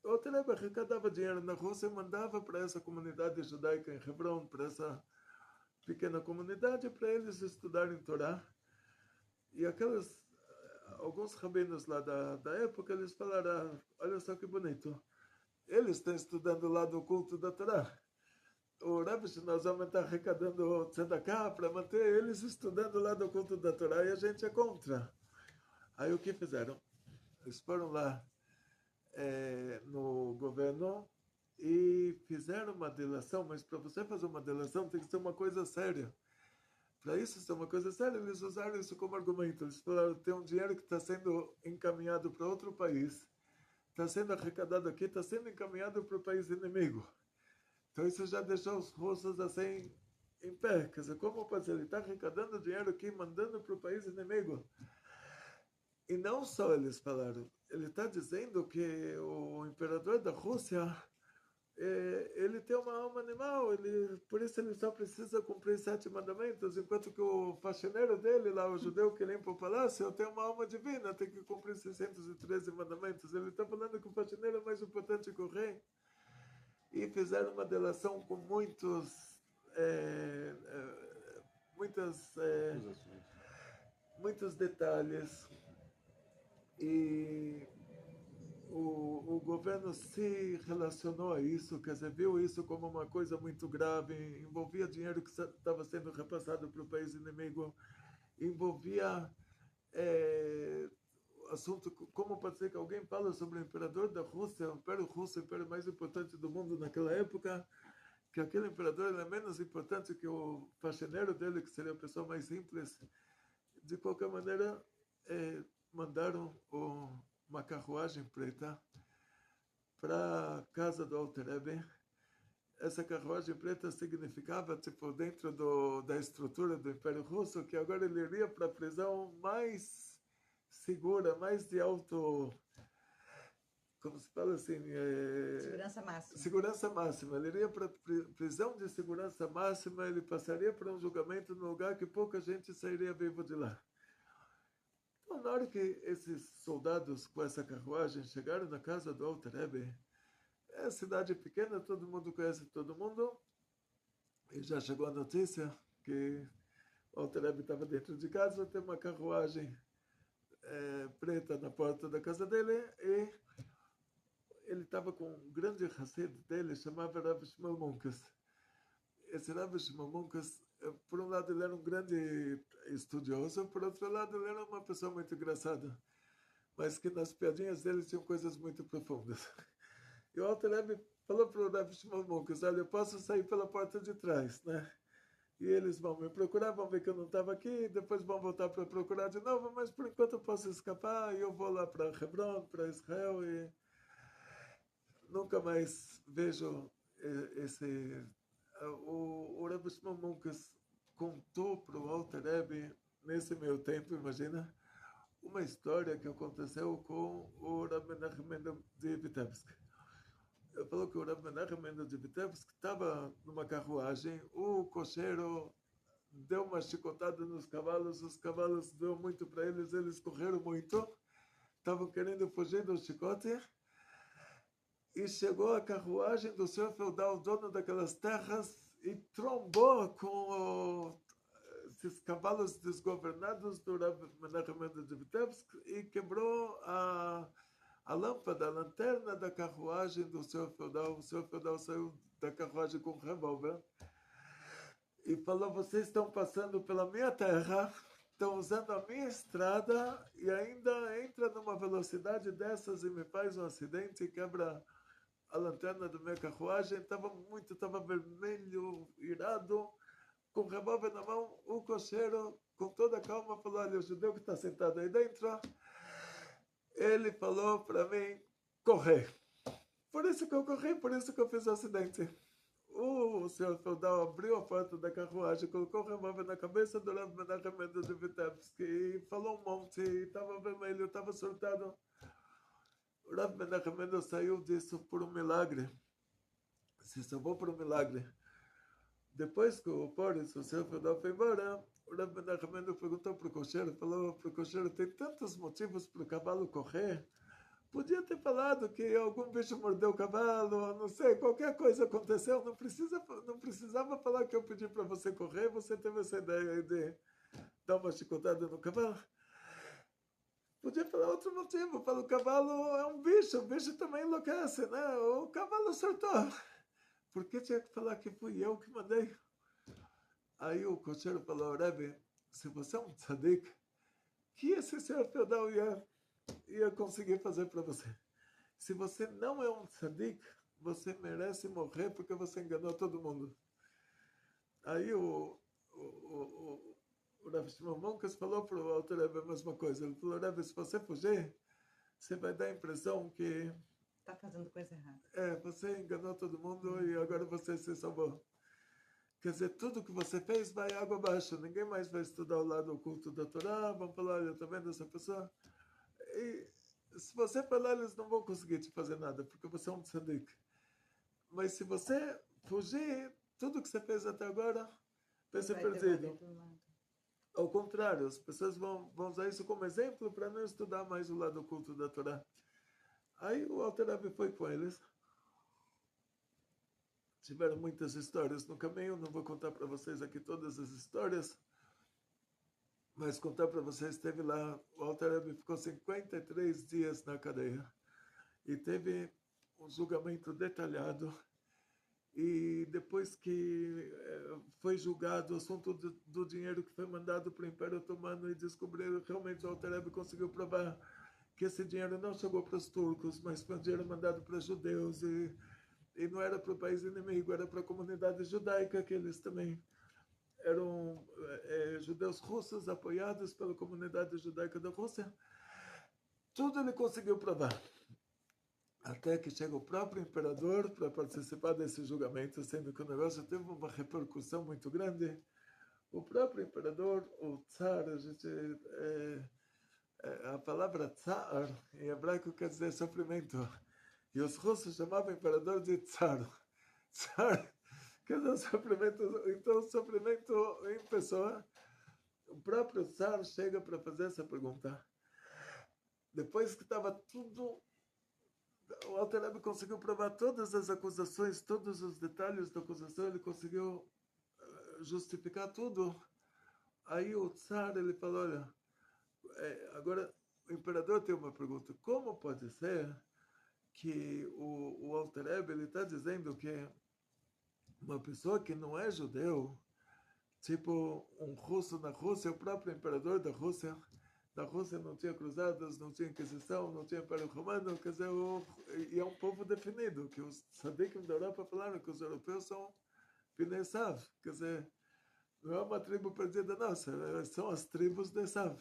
O Alter Rebbe arrecadava dinheiro na Rússia e mandava para essa comunidade judaica em Hebron, para essa pequena comunidade, para eles estudarem Torá. E alguns rabinos lá da época, eles falaram, olha só que bonito, eles estão estudando lá do culto da Torá. O Rebbe Shneur Zalman está arrecadando tzedakah para manter eles estudando lá do culto da Torá e a gente é contra. Aí o que fizeram? Eles foram lá no governo e fizeram uma delação, mas para você fazer uma delação tem que ser uma coisa séria. Para isso ser uma coisa séria, eles usaram isso como argumento. Eles falaram, tem um dinheiro que está sendo encaminhado para outro país, está sendo arrecadado aqui, está sendo encaminhado para o país inimigo. Então isso já deixou os russos assim em pé. Quer dizer, como pode ser? Ele está arrecadando dinheiro aqui, mandando para o país inimigo. E não só eles falaram, ele está dizendo que o imperador da Rússia, ele tem uma alma animal, por isso ele só precisa cumprir 7 mandamentos, enquanto que o faxineiro dele, lá, o judeu que limpa o palácio, tem uma alma divina, tem que cumprir 613 mandamentos. Ele está falando que o faxineiro é mais importante que o rei. E fizeram uma delação com muitos detalhes. E o governo se relacionou a isso, quer dizer, viu isso como uma coisa muito grave, envolvia dinheiro que estava sendo repassado para o país inimigo, envolvia assunto, como pode ser que alguém fala sobre o imperador da Rússia, o Império Russo, o império mais importante do mundo naquela época, que aquele imperador é menos importante que o faxineiro dele, que seria a pessoa mais simples. De qualquer maneira, mandaram uma carruagem preta para a casa do Alter Rebbe. Essa carruagem preta significava, tipo, dentro da estrutura do Império Russo, que agora ele iria para a prisão mais segura, mais de alto, como se fala assim? Segurança máxima. Segurança máxima. Ele iria para a prisão de segurança máxima, ele passaria por um julgamento num lugar que pouca gente sairia vivo de lá. Então, na hora que esses soldados com essa carruagem chegaram na casa do Alter Rebbe, é cidade pequena, todo mundo conhece todo mundo, e já chegou a notícia que o Alter Rebbe estava dentro de casa, tem uma carruagem preta na porta da casa dele, e ele estava com um grande Hassid dele, chamava Rav Shmuel Munkas. Esse Rav Shmuel Munkas, por um lado ele era um grande estudioso, por outro lado ele era uma pessoa muito engraçada, mas que nas piadinhas dele tinham coisas muito profundas. E o Alter Rebbe falou para o Rav Shmuel Munkas: olha, eu posso sair pela porta de trás, né? E eles vão me procurar, vão ver que eu não estava aqui, depois vão voltar para procurar de novo, mas por enquanto eu posso escapar e eu vou lá para Hebron, para Israel, e nunca mais vejo esse... O Rebbe Shmuel Munkas contou para o Alter Rebbe, nesse meio tempo, imagina, uma história que aconteceu com o Rav Menachem Mendel de Vitebsk. Ele falou que o Rav Menachem Mendel de Vitebsk estava numa carruagem, o cocheiro deu uma chicotada nos cavalos, os cavalos deu muito para eles, eles correram muito, estavam querendo fugir do chicote, e chegou a carruagem do senhor feudal, dono daquelas terras, e trombou com esses cavalos desgovernados do Rav Menachem Mendel de Vitebsk e quebrou a lâmpada, a lanterna da carruagem do senhor feudal. O senhor feudal saiu da carruagem com um revólver e falou: vocês estão passando pela minha terra, estão usando a minha estrada e ainda entra numa velocidade dessas e me faz um acidente e quebra a lanterna da minha carruagem. Estava vermelho, irado, com o revólver na mão. O cocheiro, com toda a calma, falou: olha, o judeu que está sentado aí dentro, ele falou para mim correr. Por isso que eu corri, por isso que eu fiz o acidente. O senhor feudal abriu a porta da carruagem, colocou o revólver na cabeça do Rav Menachem Mendel de Vitebsk e falou um monte, estava vermelho, estava surtado. O Rav Menachem Mendel saiu disso por um milagre. Se salvou por um milagre. Depois que o Boris, o senhor feudal, foi embora, o Rav Menachem Mendel perguntou para o cocheiro, falou para o cocheiro: tem tantos motivos para o cavalo correr. Podia ter falado que algum bicho mordeu o cavalo, não sei, qualquer coisa aconteceu. Não precisava falar que eu pedi para você correr, você teve essa ideia de dar uma chicotada no cavalo. Podia falar outro motivo, para o cavalo é um bicho, o bicho também enlouquece, né? O cavalo surtou. Por que tinha que falar que fui eu que mandei? Aí o cocheiro falou: Rebbe, se você é um tzadik, que esse senhor feudal ia conseguir fazer para você? Se você não é um tzadik, você merece morrer porque você enganou todo mundo. Aí o Rav Shmuel Munkas falou para o Alter Rebbe a mesma coisa. Ele falou: Rebbe, se você fugir, você vai dar a impressão que Está fazendo coisa errada. Você enganou todo mundo e agora você se salvou. Quer dizer, tudo que você fez vai água abaixo. Ninguém mais vai estudar o lado oculto da Torá. Vão falar, olha, tá vendo essa pessoa? E se você falar, eles não vão conseguir te fazer nada, porque você é um tzadik. Mas se você fugir, tudo que você fez até agora vai ser perdido. Ao contrário, as pessoas vão usar isso como exemplo para não estudar mais o lado oculto da Torá. Aí o Alter Rebbe foi com eles. Tiveram muitas histórias no caminho, não vou contar para vocês aqui todas as histórias, mas contar para vocês, teve lá, o Alter Rebbe ficou 53 dias na cadeia e teve um julgamento detalhado. E depois que foi julgado o assunto do dinheiro que foi mandado para o Império Otomano e descobriram que realmente o Alter Rebbe conseguiu provar que esse dinheiro não chegou para os turcos, mas foi um dinheiro mandado para os judeus e não era para o país inimigo, era para a comunidade judaica, que eles também eram judeus russos apoiados pela comunidade judaica da Rússia. Tudo ele conseguiu provar. Até que chega o próprio imperador para participar desse julgamento, sendo que o negócio teve uma repercussão muito grande. O próprio imperador, o tsar, a palavra tsar em hebraico quer dizer sofrimento. E os russos chamavam o imperador de tsar. Tsar quer dizer sofrimento. Então, sofrimento em pessoa. O próprio tsar chega para fazer essa pergunta. Depois que estava tudo... O Alter Rebbe conseguiu provar todas as acusações, todos os detalhes da acusação, ele conseguiu justificar tudo. Aí o tsar, ele falou, olha, agora o imperador tem uma pergunta, como pode ser que o Alter Rebbe, ele está dizendo que uma pessoa que não é judeu, tipo um russo na Rússia, o próprio imperador da Rússia não tinha cruzadas, não tinha Inquisição, não tinha Império Romano, quer dizer, e é um povo definido, que os tzadikim da Europa falaram que os europeus são Bnei Esav, quer dizer, não é uma tribo perdida nossa, são as tribos de Esav.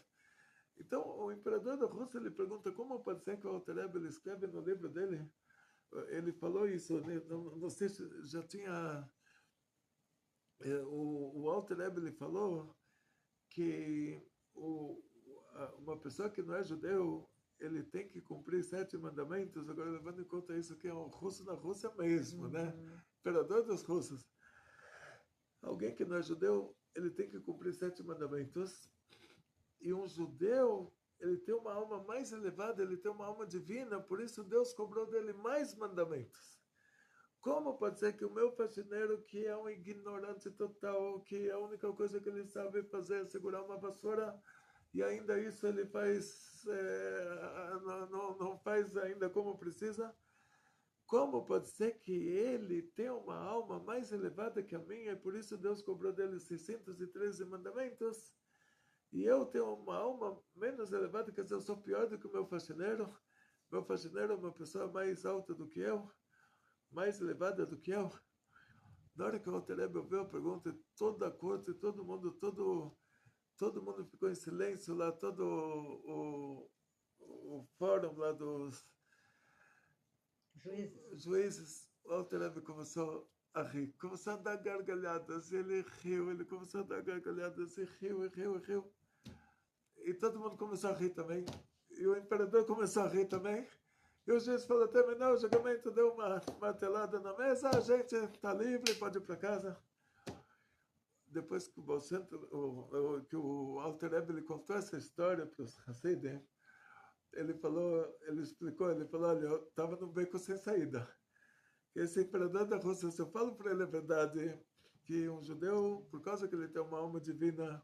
Então, o imperador da Rússia, ele pergunta como pode ser que o Alter Rebbe, ele escreve no livro dele, ele falou isso, não sei se já tinha... O Alter Rebbe, ele falou que uma pessoa que não é judeu, ele tem que cumprir 7 mandamentos, agora levando em conta isso que é um russo na Rússia mesmo, né? Imperador dos russos. Alguém que não é judeu, ele tem que cumprir 7 mandamentos. E um judeu, ele tem uma alma mais elevada, ele tem uma alma divina, por isso Deus cobrou dele mais mandamentos. Como pode ser que o meu faxineiro, que é um ignorante total, que a única coisa que ele sabe fazer é segurar uma vassoura, e ainda isso ele faz, não faz ainda como precisa? Como pode ser que ele tem uma alma mais elevada que a minha, e por isso Deus cobrou dele 613 mandamentos, e eu tenho uma alma menos elevada, quer dizer, eu sou pior do que o meu faxineiro? Meu faxineiro é uma pessoa mais alta do que eu, mais elevada do que eu? Na hora que o Alter Rebbe ouviu a pergunta, toda a corte, todo mundo ficou em silêncio lá, todo o fórum lá dos juízes. O Alter Rebbe começou a rir, começou a dar gargalhadas, ele começou a dar gargalhadas, e riu. E todo mundo começou a rir também, e o imperador começou a rir também, e o juiz falou, terminou o julgamento, deu uma martelada na mesa, a gente está livre, pode ir para casa. Depois que o Alter Rebbe ele contou essa história para os Hasidim, ele explicou, olha, eu estava num beco sem saída. Esse imperador da Rússia, se eu falo para ele a verdade, que um judeu, por causa que ele tem uma alma divina,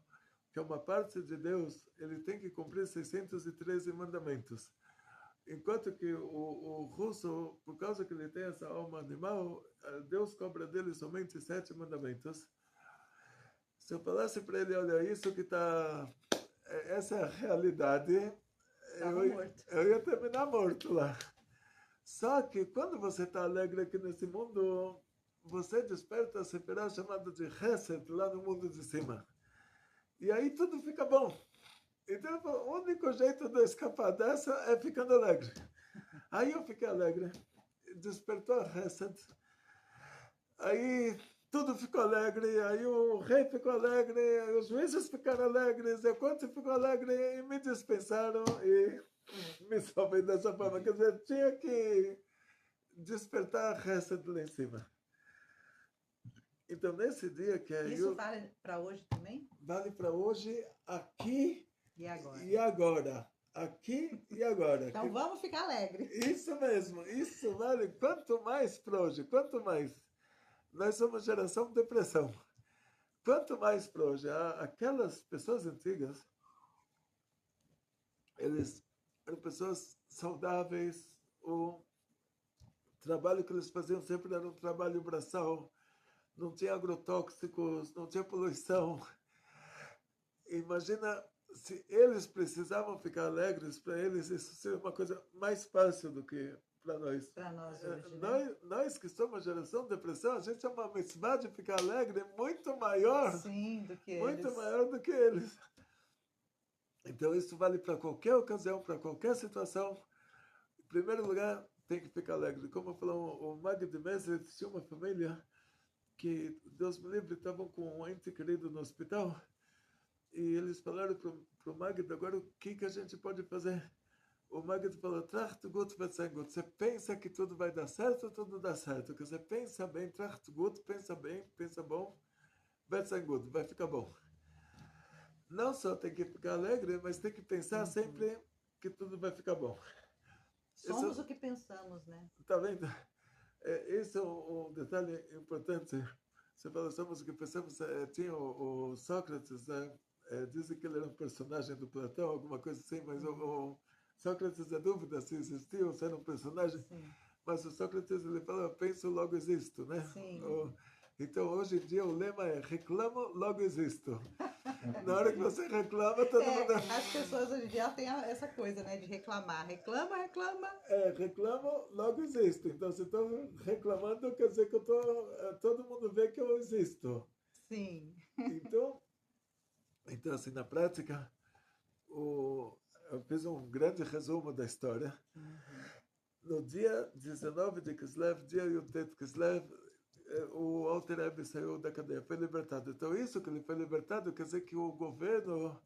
que é uma parte de Deus, ele tem que cumprir 613 mandamentos. Enquanto que o russo, por causa que ele tem essa alma animal, Deus cobra dele somente 7 mandamentos. Se eu falasse para ele, olha, isso que está... Essa é a realidade, eu ia terminar morto lá. Só que quando você está alegre aqui nesse mundo, você desperta a separá chamada de Hesed lá no mundo de cima. E aí tudo fica bom. Então, o único jeito de escapar dessa é ficando alegre. Aí eu fiquei alegre. Despertou a Hesed. Aí tudo ficou alegre. Aí o rei ficou alegre. Os juízes ficaram alegres. O conde ficou alegre. E me dispensaram. E me salvei dessa forma. Quer dizer, tinha que despertar a Hesed lá em cima. Então, nesse dia que Isso vale para hoje também? vale para hoje, aqui E agora? e agora. Aqui e agora. Então vamos ficar alegres. Isso mesmo, isso vale. Quanto mais para hoje, quanto mais. Nós somos geração depressão. Quanto mais para hoje. Aquelas pessoas antigas, eles eram pessoas saudáveis. O trabalho que eles faziam sempre era um trabalho braçal. Não tinha agrotóxicos, não tinha poluição. Imagina se eles precisavam ficar alegres, para eles isso seria uma coisa mais fácil do que para nós. Para nós hoje, Nós que somos geração depressão, a gente é uma mitzvah de ficar alegre muito maior. Sim, do que muito eles. maior do que eles. Então isso vale para qualquer ocasião, para qualquer situação. Em primeiro lugar, tem que ficar alegre. Como falou o Mag de Mestre, tinha uma família que, Deus me livre, estavam com um ente querido no hospital e eles falaram para o Magd, agora o que a gente pode fazer? O Magd falou, tracht gut, wird sein gut. Você pensa que tudo vai dar certo, tudo dá certo. Quer dizer, pensa bem, tracht gut, pensa bem, pensa bom, wird sein gut, vai ficar bom. Não só tem que ficar alegre, mas tem que pensar sempre que tudo vai ficar bom. Somos o que pensamos, né? Tá vendo? Esse é um detalhe importante. Você fala, somos o que pensamos. Tinha o Sócrates, né? Dizem que ele era um personagem do Platão, alguma coisa assim, mas o Sócrates é dúvida se existia ou se era um personagem. Sim. Mas o Sócrates, ele fala, penso, logo existo, né? Sim. Então, hoje em dia, o lema é reclamo, logo existo. Na hora que você reclama, todo mundo... As pessoas hoje em dia têm essa coisa, né? De reclamar. Reclama, reclama. Reclamo, logo existo. Então, se estou reclamando, quer dizer que todo mundo vê que eu existo. Sim. Então assim, na prática, eu fiz um grande resumo da história. No dia 19 de Kislev, dia Yutet Kislev, o Alter Rebbe saiu da cadeia, foi libertado. Então, isso que ele foi libertado quer dizer que o governo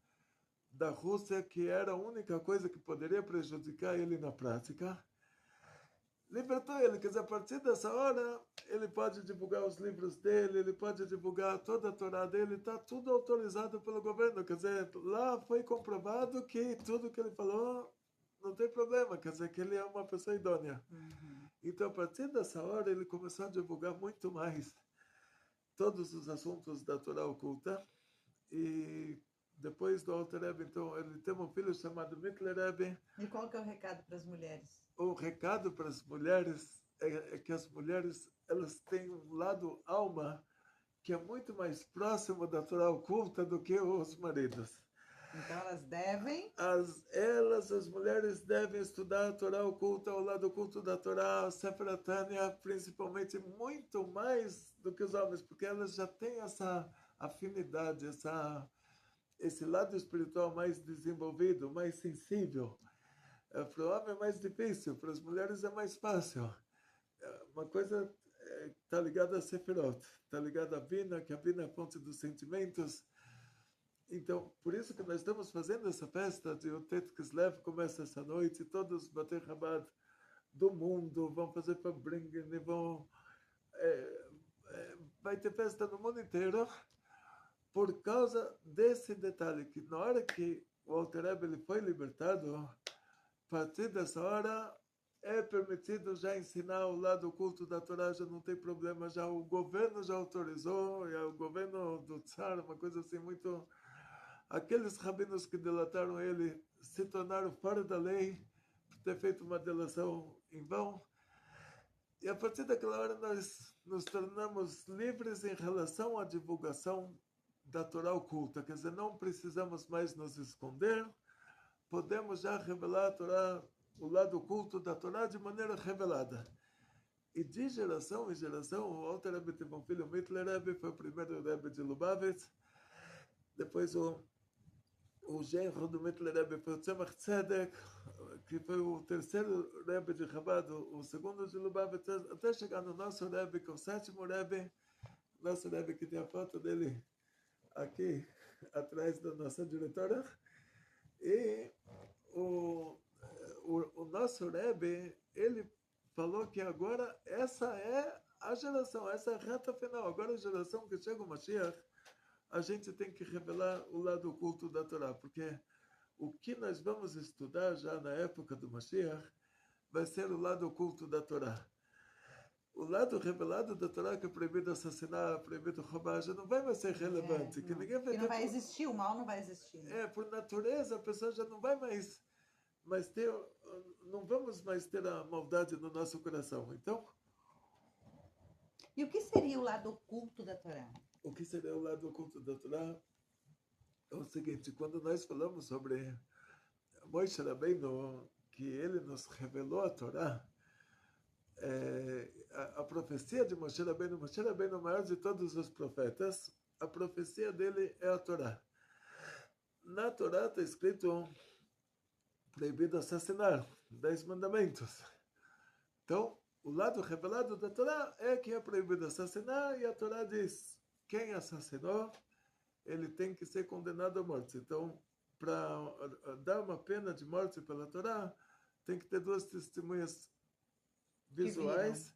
da Rússia, que era a única coisa que poderia prejudicar ele na prática, libertou ele. Quer dizer, a partir dessa hora, ele pode divulgar os livros dele, ele pode divulgar toda a Torá dele, está tudo autorizado pelo governo. Quer dizer, lá foi comprovado que tudo que ele falou não tem problema, quer dizer que ele é uma pessoa idônea. Então, a partir dessa hora, ele começou a divulgar muito mais todos os assuntos da Torá oculta. E depois do Alter Rebbe, então, ele tem um filho chamado Mittler Rebbe. E qual que é o recado para as mulheres? O recado para as mulheres é que as mulheres, elas têm um lado alma que é muito mais próximo da Torá oculta do que os maridos. Então elas devem... As mulheres devem estudar a Torá oculta, o lado oculto da Torá, a Sefer Tanya, principalmente muito mais do que os homens, porque elas já têm essa afinidade, esse lado espiritual mais desenvolvido, mais sensível. Para o homem é mais difícil, para as mulheres é mais fácil. Uma coisa está ligada a Sefirot, está ligada a Bina, que a Bina é a fonte dos sentimentos. Então, por isso que nós estamos fazendo essa festa de Yutet Kislev, começa essa noite, todos os Batei Chabad do mundo vão fazer Fabringen e vai ter festa no mundo inteiro, por causa desse detalhe, que na hora que o Alter Rebbe ele foi libertado, a partir dessa hora é permitido já ensinar o lado oculto da Torá, já não tem problema, já o governo já autorizou, e o governo do Tsar, uma coisa assim muito... Aqueles rabinos que delataram ele se tornaram fora da lei por ter feito uma delação em vão. E a partir daquela hora nós nos tornamos livres em relação à divulgação da Torá oculta. Quer dizer, não precisamos mais nos esconder, podemos já revelar a Torá, o lado oculto da Torá de maneira revelada. E de geração em geração, o Alter Rebbe teve um filho, Mittler Rebbe, foi o primeiro Rebbe de Lubavitch. Depois o o genro do Mittler Rebbe foi o Tzemach Tzedek, que foi o terceiro Rebbe de Chabad, o segundo de Lubavitch, até chegar no nosso Rebbe, que é o sétimo Rebbe, nosso Rebbe que tem a foto dele aqui atrás da nossa diretora. E o nosso Rebbe, ele falou que agora essa é a geração, essa é a reta final. Agora a geração que chega o Mashiach, a gente tem que revelar o lado oculto da Torá, porque o que nós vamos estudar já na época do Mashiach vai ser o lado oculto da Torá. O lado revelado da Torá, que é proibido assassinar, proibido roubar, já não vai mais ser relevante. Que ninguém vai que não vai existir, o mal não vai existir. Né? Por natureza, a pessoa já não vai mais ter, não vamos mais ter a maldade no nosso coração. Então, e o que seria o lado oculto da Torá? O que seria o lado oculto da Torá é o seguinte: quando nós falamos sobre Moshe Rabbeinu, que ele nos revelou a Torá, a profecia de Moshe Rabbeinu é o maior de todos os profetas, a profecia dele é a Torá. Na Torá está escrito proibido assassinar, 10 mandamentos. Então, o lado revelado da Torá é que é proibido assassinar, e a Torá diz: quem assassinou, ele tem que ser condenado à morte. Então, para dar uma pena de morte pela Torá, tem que ter duas testemunhas visuais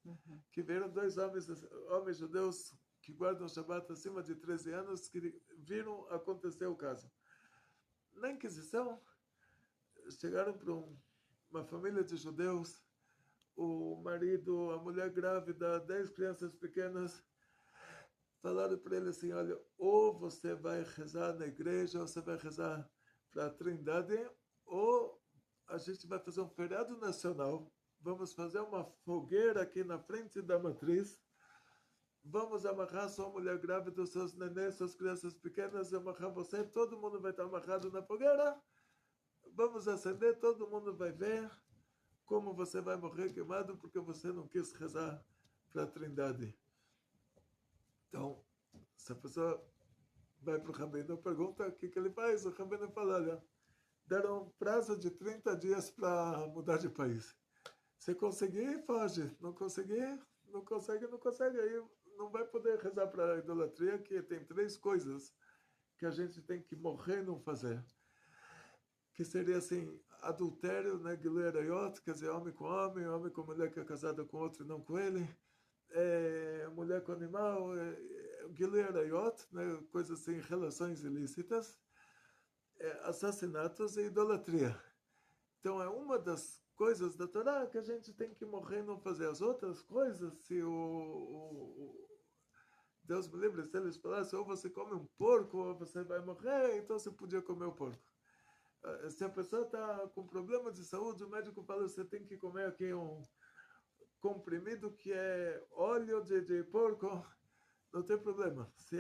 que viram dois homens judeus que guardam o Shabat acima de 13 anos, que viram acontecer o caso. Na Inquisição, chegaram para uma família de judeus, o marido, a mulher grávida, 10 crianças pequenas, falaram para ele assim: olha, ou você vai rezar na igreja, ou você vai rezar para a Trindade, ou a gente vai fazer um feriado nacional, vamos fazer uma fogueira aqui na frente da matriz, vamos amarrar sua mulher grávida, seus neném, suas crianças pequenas, amarrar você, todo mundo vai estar amarrado na fogueira, vamos acender, todo mundo vai ver como você vai morrer queimado porque você não quis rezar para a Trindade. Então, se a pessoa vai para o Rabino, pergunta o que ele faz, o Rabino fala: olha, deram um prazo de 30 dias para mudar de país. Se conseguir, foge. Não conseguir, não consegue, aí não vai poder rezar para a idolatria, que tem 3 coisas que a gente tem que morrer e não fazer. Que seria assim: adultério, né, Gilui Arayot, quer dizer, homem com mulher que é casada com outro e não com ele, mulher com animal, Gilui Arayot, né, coisas assim, relações ilícitas, assassinatos e idolatria. Então é uma das coisas da Torá que a gente tem que morrer e não fazer. As outras coisas, se Deus me livre, se eles falassem: ou você come um porco ou você vai morrer, então você podia comer o porco. Se a pessoa está com problema de saúde, o médico fala: você tem que comer aqui um comprimido que é óleo de porco, não tem problema. Se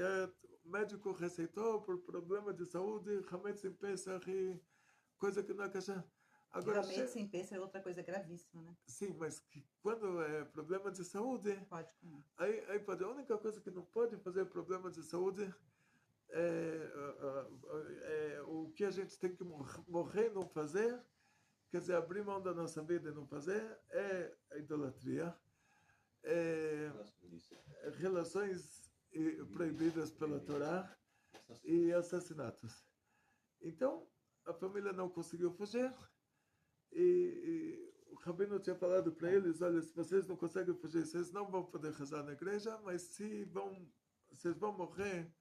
o médico receitou por problema de saúde, Hametz em Pesach, coisa que não é cachê. Agora, Hametz em Pesach é outra coisa gravíssima, né? Sim, mas quando é problema de saúde, pode comer. Aí pode. A única coisa que não pode fazer problema de saúde o que a gente tem que morrer e não fazer, quer dizer, abrir mão da nossa vida e não fazer, é a idolatria, relações proibidas pela Torá e assassinatos. Então, a família não conseguiu fugir, e o Rabino tinha falado para eles: olha, se vocês não conseguem fugir, vocês não vão poder rezar na igreja, mas vocês vão morrer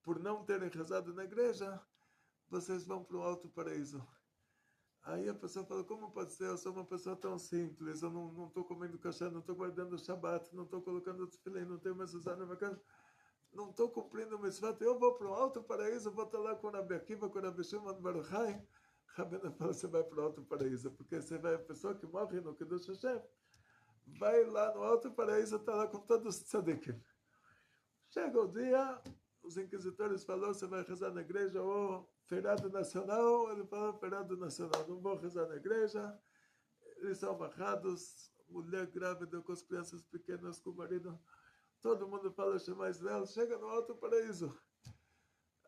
por não terem rezado na igreja, vocês vão para o alto paraíso. Aí a pessoa fala: como pode ser? Eu sou uma pessoa tão simples, eu não estou comendo cachê, não estou guardando o Shabat, não estou colocando tefilin, não tenho mezuzá na minha casa, não estou cumprindo o mitzvot, eu vou para o alto paraíso, vou estar lá com o Rabi Akiva, com o Rabi Shimon Bar Yochai. Rabino fala: você vai para o alto paraíso, porque você vai, a pessoa que morre no Kiddush Hashem, vai lá no alto paraíso, está lá com todos os tzadikim. Chega o dia, os inquisitores falaram: você vai rezar na igreja ou feriado nacional? Ele falou: feriado nacional, não vou rezar na igreja. Eles são amarrados, mulher grávida com as crianças pequenas, com o marido. Todo mundo fala Shema Israel, chega no alto paraíso.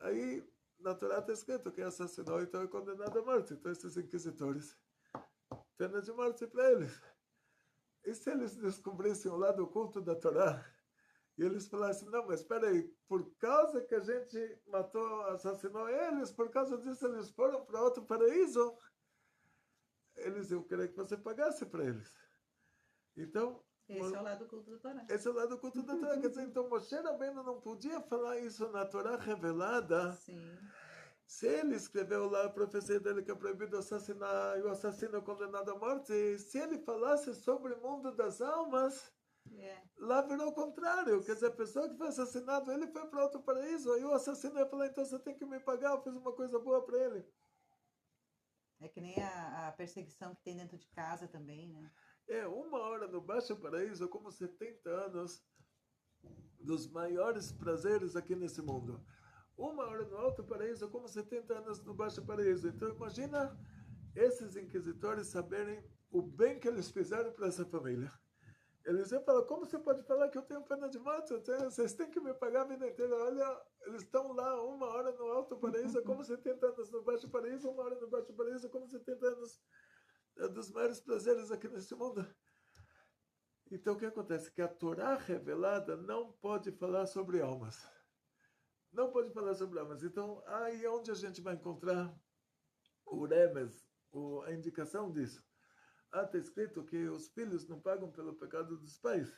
Aí na Torá está escrito que assassinou, então é condenado à morte. Então esses inquisitores, pena de morte para eles. E se eles descobrissem o lado oculto da Torá, e eles falassem, não, mas espera aí, por causa que a gente matou, assassinou eles, por causa disso eles foram para outro paraíso, eles iam querer que você pagasse para eles. Então, Esse é o lado oculto da Torá. esse é o lado oculto da Torá. Quer dizer, então Moshe Rabbeinu não podia falar isso na Torá revelada. Sim. Se ele escreveu lá a profecia dele que é proibido assassinar e o assassino é condenado à morte, se ele falasse sobre o mundo das almas, lá virou o contrário. Quer dizer, a pessoa que foi assassinada, ele foi para outro paraíso, aí o assassino ia falar, então você tem que me pagar, eu fiz uma coisa boa para ele. É que nem a perseguição que tem dentro de casa também, né? Uma hora no Baixo Paraíso é como 70 anos dos maiores prazeres aqui nesse mundo. Uma hora no Alto Paraíso é como 70 anos no Baixo Paraíso. Então imagina esses inquisitores saberem o bem que eles fizeram para essa família. Eles iam falar, como você pode falar que eu tenho pena de morte? Vocês têm que me pagar a vida inteira. Olha, eles estão lá uma hora no Alto Paraíso, é como 70 anos no Baixo Paraíso, uma hora no Baixo Paraíso, é como 70 anos dos maiores prazeres aqui nesse mundo. Então o que acontece? Que a Torá revelada não pode falar sobre almas. Não pode falar sobre almas. Então, aí onde a gente vai encontrar o remes, a indicação disso? Está escrito que os filhos não pagam pelo pecado dos pais.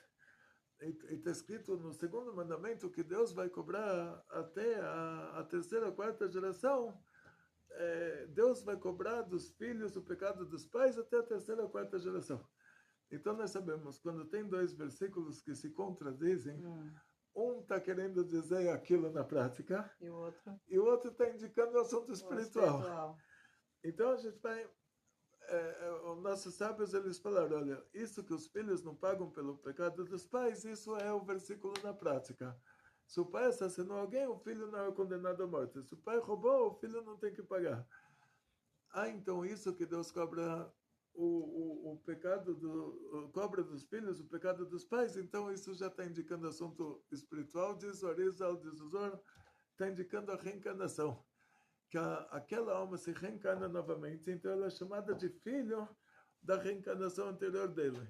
E está escrito no segundo mandamento que Deus vai cobrar até a terceira, quarta geração. Deus vai cobrar dos filhos o pecado dos pais até a terceira, quarta geração. Então nós sabemos, quando tem dois versículos que se contradizem, um está querendo dizer aquilo na prática e o outro está indicando o assunto espiritual. Então a gente vai... os nossos sábios, eles falaram, olha, isso que os filhos não pagam pelo pecado dos pais, isso é o versículo na prática. Se o pai assassinou alguém, o filho não é condenado à morte. Se o pai roubou, o filho não tem que pagar. Então isso que Deus cobra o pecado cobra dos filhos, o pecado dos pais, então isso já está indicando assunto espiritual, diz Orizal, diz Uzor, está indicando a reencarnação. Que aquela alma se reencarna novamente, então ela é chamada de filho da reencarnação anterior dele.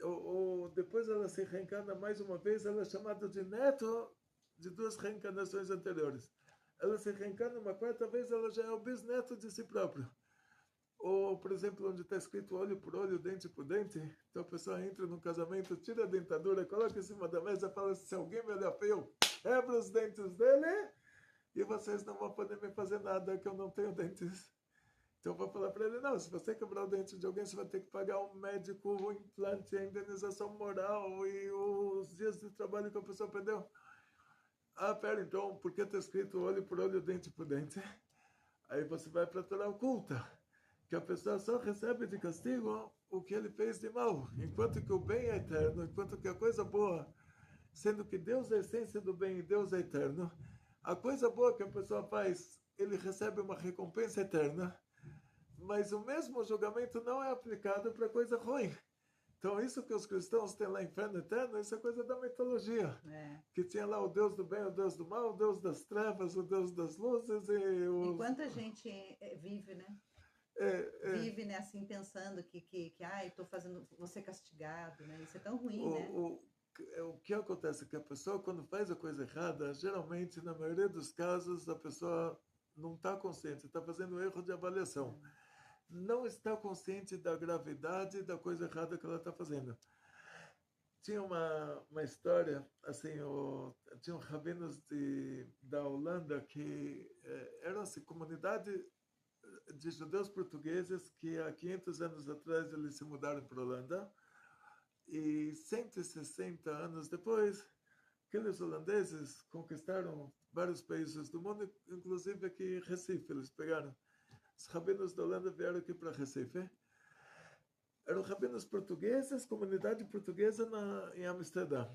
Ou depois ela se reencarna mais uma vez, ela é chamada de neto de duas reencarnações anteriores. Ela se reencarna uma quarta vez, ela já é o bisneto de si próprio. Ou, por exemplo, onde está escrito olho por olho, dente por dente, então a pessoa entra num casamento, tira a dentadura, coloca em cima da mesa e fala, se alguém me olhar feio, quebra os dentes dele, e vocês não vão poder me fazer nada, que eu não tenho dentes. Então eu vou falar para ele, não, se você quebrar o dente de alguém, você vai ter que pagar um médico, o implante, a indenização moral e os dias de trabalho que a pessoa perdeu. Pera, então, por que está escrito olho por olho, dente por dente? Aí você vai para a Torá oculta, que a pessoa só recebe de castigo o que ele fez de mal, enquanto que o bem é eterno, enquanto que a coisa boa, sendo que Deus é a essência do bem e Deus é eterno, a coisa boa que a pessoa faz, ele recebe uma recompensa eterna, mas o mesmo julgamento não é aplicado para coisa ruim. Então isso que os cristãos têm lá inferno eterno, isso é coisa da mitologia. Que tinha lá o Deus do bem, o Deus do mal, o Deus das trevas, o Deus das luzes e quanta gente vive, né? Vive, né, assim, pensando que estou fazendo, vou ser castigado, né? Isso é tão ruim, né? O que acontece é que a pessoa, quando faz a coisa errada, geralmente, na maioria dos casos, a pessoa não está consciente, está fazendo um erro de avaliação. Não está consciente da gravidade da coisa errada que ela está fazendo. Tinha uma história, assim, tinham rabinos da Holanda que eram assim, comunidade de judeus portugueses que há 500 anos atrás eles se mudaram para a Holanda e 160 anos depois aqueles holandeses conquistaram vários países do mundo, inclusive aqui Recife, eles pegaram. Os rabinos da Holanda vieram aqui para Recife. Eram rabinos portugueses, comunidade portuguesa em Amsterdã.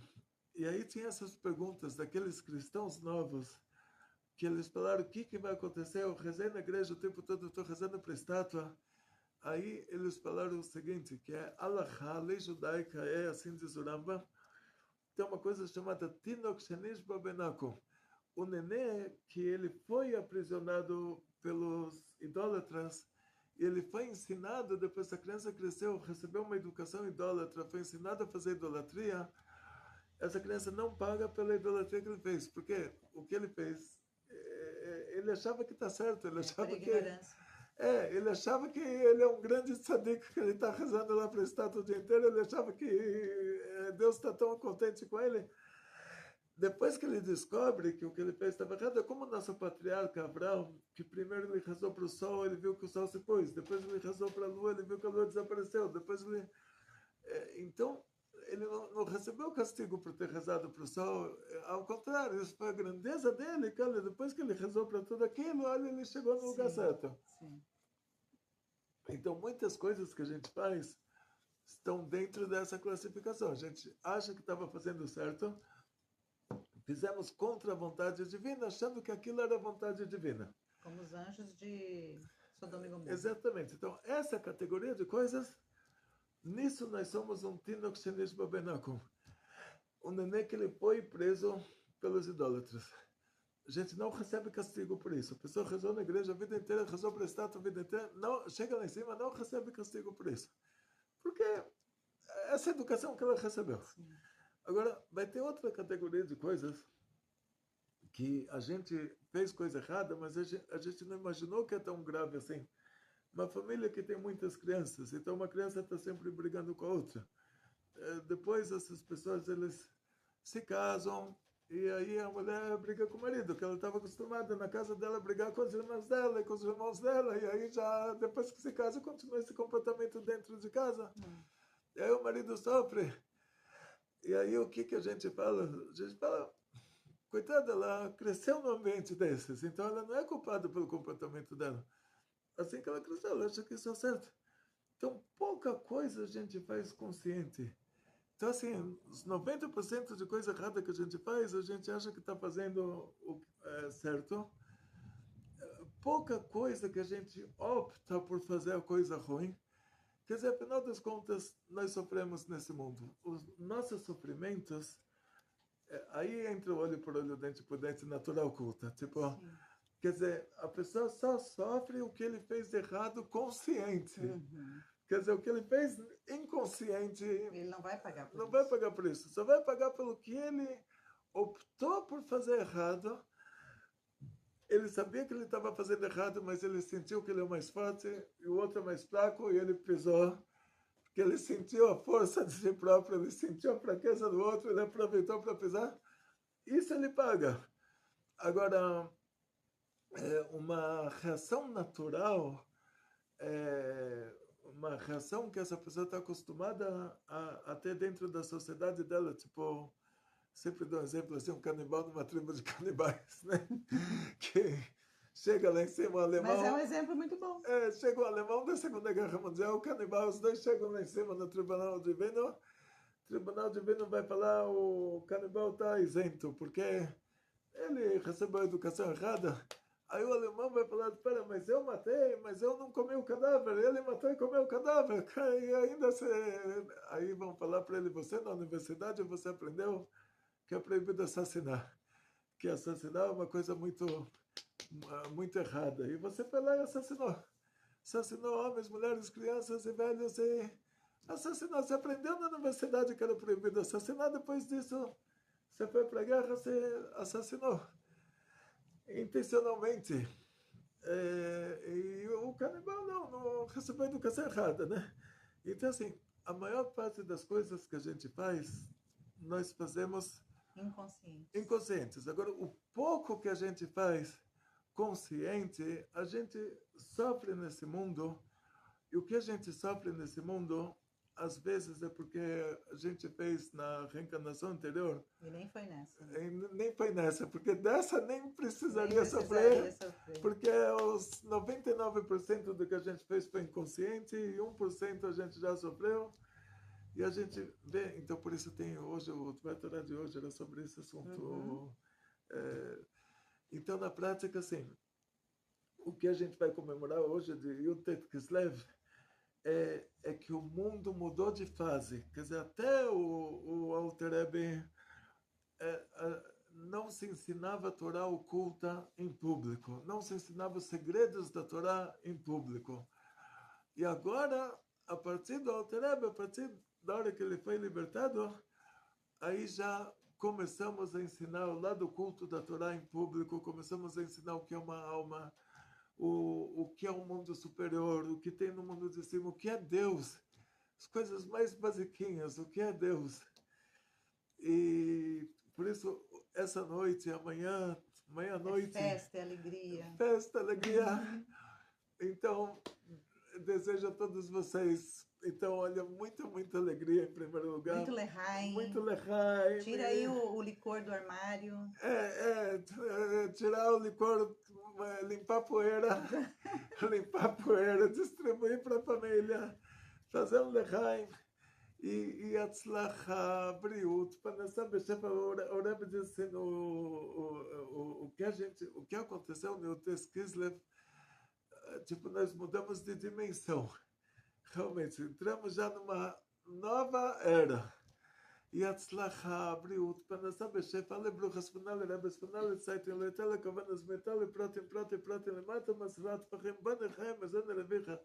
E aí tinha essas perguntas daqueles cristãos novos que eles falaram, o que vai acontecer? Eu rezei na igreja o tempo todo, estou rezando para a estátua. Aí eles falaram o seguinte, que é Alahá, a lei judaica é assim diz o Rambam, tem uma coisa chamada Tinok Shenish Babenako. o nenê que ele foi aprisionado pelos idólatras, e ele foi ensinado, depois que a criança cresceu, recebeu uma educação idólatra, foi ensinado a fazer idolatria, essa criança não paga pela idolatria que ele fez, porque o que ele fez, ele achava que está certo, ele achava por que... ignorância. ele achava que ele é um grande tzadik, que ele está rezando lá para a estátua o dia inteiro, ele achava que Deus está tão contente com ele. Depois que ele descobre que o que ele fez estava errado, é como o nosso patriarca Abraão, que primeiro ele rezou para o sol, ele viu que o sol se pôs, depois ele rezou para a lua, ele viu que a lua desapareceu, depois ele... Então, ele não recebeu castigo por ter rezado para o sol, ao contrário, isso foi a grandeza dele, que olha, depois que ele rezou para tudo aquilo, olha, ele chegou no lugar certo. Sim. Então, muitas coisas que a gente faz estão dentro dessa classificação. A gente acha que estava fazendo certo, fizemos contra a vontade divina, achando que aquilo era a vontade divina. Como os anjos de Sodoma e Gomorra. Exatamente. Então, essa categoria de coisas, nisso nós somos um Tinoch Shenish Babenakum. Um nenê que ele foi preso pelos idólatras. A gente não recebe castigo por isso. A pessoa rezou na igreja a vida inteira, rezou para a estátua a vida inteira, não, chega lá em cima, não recebe castigo por isso. Porque essa educação que ela recebeu. Sim. Agora, vai ter outra categoria de coisas que a gente fez coisa errada, mas a gente não imaginou que é tão grave assim. Uma família que tem muitas crianças, então uma criança está sempre brigando com a outra. Depois essas pessoas, eles se casam, e aí a mulher briga com o marido, que ela estava acostumada na casa dela a brigar com as irmãs dela e com os irmãos dela, e aí já, depois que se casa, continua esse comportamento dentro de casa. E aí o marido sofre. E aí o que a gente fala? A gente fala, coitada, ela cresceu num ambiente desses, então ela não é culpada pelo comportamento dela. Assim que ela cresceu, ela acha que isso é certo. Então, pouca coisa a gente faz consciente. Então, assim, os 90% de coisa errada que a gente faz, a gente acha que está fazendo o certo. Pouca coisa que a gente opta por fazer a coisa ruim. Quer dizer, afinal das contas, nós sofremos nesse mundo. Os nossos sofrimentos, aí entra o olho por olho, dente por dente, natural culta. Tipo, Sim. quer dizer, a pessoa só sofre o que ele fez de errado consciente. Uhum. Quer dizer, o que ele fez inconsciente... Ele não vai pagar por não isso. vai pagar por isso. Só vai pagar pelo que ele optou por fazer errado. Ele sabia que ele estava fazendo errado, mas ele sentiu que ele é mais forte e o outro é mais fraco e ele pisou. Porque ele sentiu a força de si próprio, ele sentiu a fraqueza do outro, ele aproveitou para pisar. Isso ele paga. Agora, uma reação natural, uma reação que essa pessoa está acostumada a ter dentro da sociedade dela, tipo, sempre dou um exemplo assim, um canibal numa tribo de canibais, né? Que chega lá em cima o alemão... Mas é um exemplo muito bom. Chega o alemão da Segunda Guerra Mundial, o canibal, os dois chegam lá em cima no Tribunal Divino. O Tribunal Divino vai falar, o canibal está isento, porque ele recebeu a educação errada. Aí o alemão vai falar, espera, mas eu matei, mas eu não comi o cadáver, ele matou e comeu o cadáver. E ainda aí vão falar para ele, você na universidade você aprendeu que é proibido assassinar. Que assassinar é uma coisa muito errada. E você foi lá e assassinou. Assassinou homens, mulheres, crianças e velhos e assassinou. Você aprendeu na universidade que era proibido assassinar, depois disso você foi para a guerra, você assassinou. Intencionalmente. E o canibal não recebeu a educação errada, né? Então, assim, a maior parte das coisas que a gente faz, nós fazemos inconscientes. Agora, o pouco que a gente faz consciente, a gente sofre nesse mundo, e o que a gente sofre nesse mundo, às vezes é porque a gente fez na reencarnação anterior. E nem foi nessa. Nem foi nessa, porque dessa nem precisaria sofrer, porque os 99% do que a gente fez foi inconsciente e 1% a gente já sofreu. E a gente vê, então por isso tem hoje, o Tvetorá de hoje era sobre esse assunto. Uhum. Então, na prática, assim, o que a gente vai comemorar hoje de Yutet Kislev é que o mundo mudou de fase. Quer dizer, até o Alter Rebbe não se ensinava a Torá oculta em público, não se ensinava os segredos da Torá em público. E agora, a partir do Alter Rebbe, a partir da hora que ele foi libertado, aí já começamos a ensinar o lado oculto da Torá em público, começamos a ensinar o que é uma alma, o que é um mundo superior, o que tem no mundo de cima, o que é Deus, as coisas mais basiquinhas, o que é Deus. E por isso, essa noite, amanhã, meia-noite... Festa, alegria. Festa, alegria. Então, desejo a todos vocês, então, olha, muita alegria em primeiro lugar. Muito lehaim. Muito lehaim. Tira aí o licor do armário. Tirar o licor, limpar a poeira, distribuir para a família, fazer um lehaim. E Atzlacha, Briut, Panasá Bechefa, o Rebbe disse o que aconteceu no Yutes Kislev, tipo, nós mudamos de dimensão. Realmente, entramos já numa nova era. E Atzlacha, Briut, Panasá Bechefa, Lebruch, Aspanal, Rebbe, Aspanal, Tzaitin, Leitele, Kovanas, Metale, Pratim, Lemata, Masrat, Pachim, Banechem, Mazana, Revicha.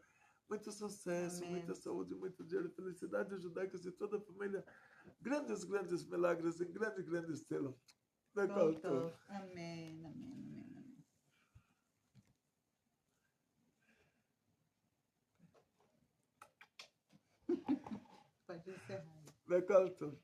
Muito sucesso, Amém. Muita saúde, muito dinheiro, felicidade judaicas e toda a família. Grandes milagres em grande estilo. Pronto. Amém. Pode encerrar. Bekalto.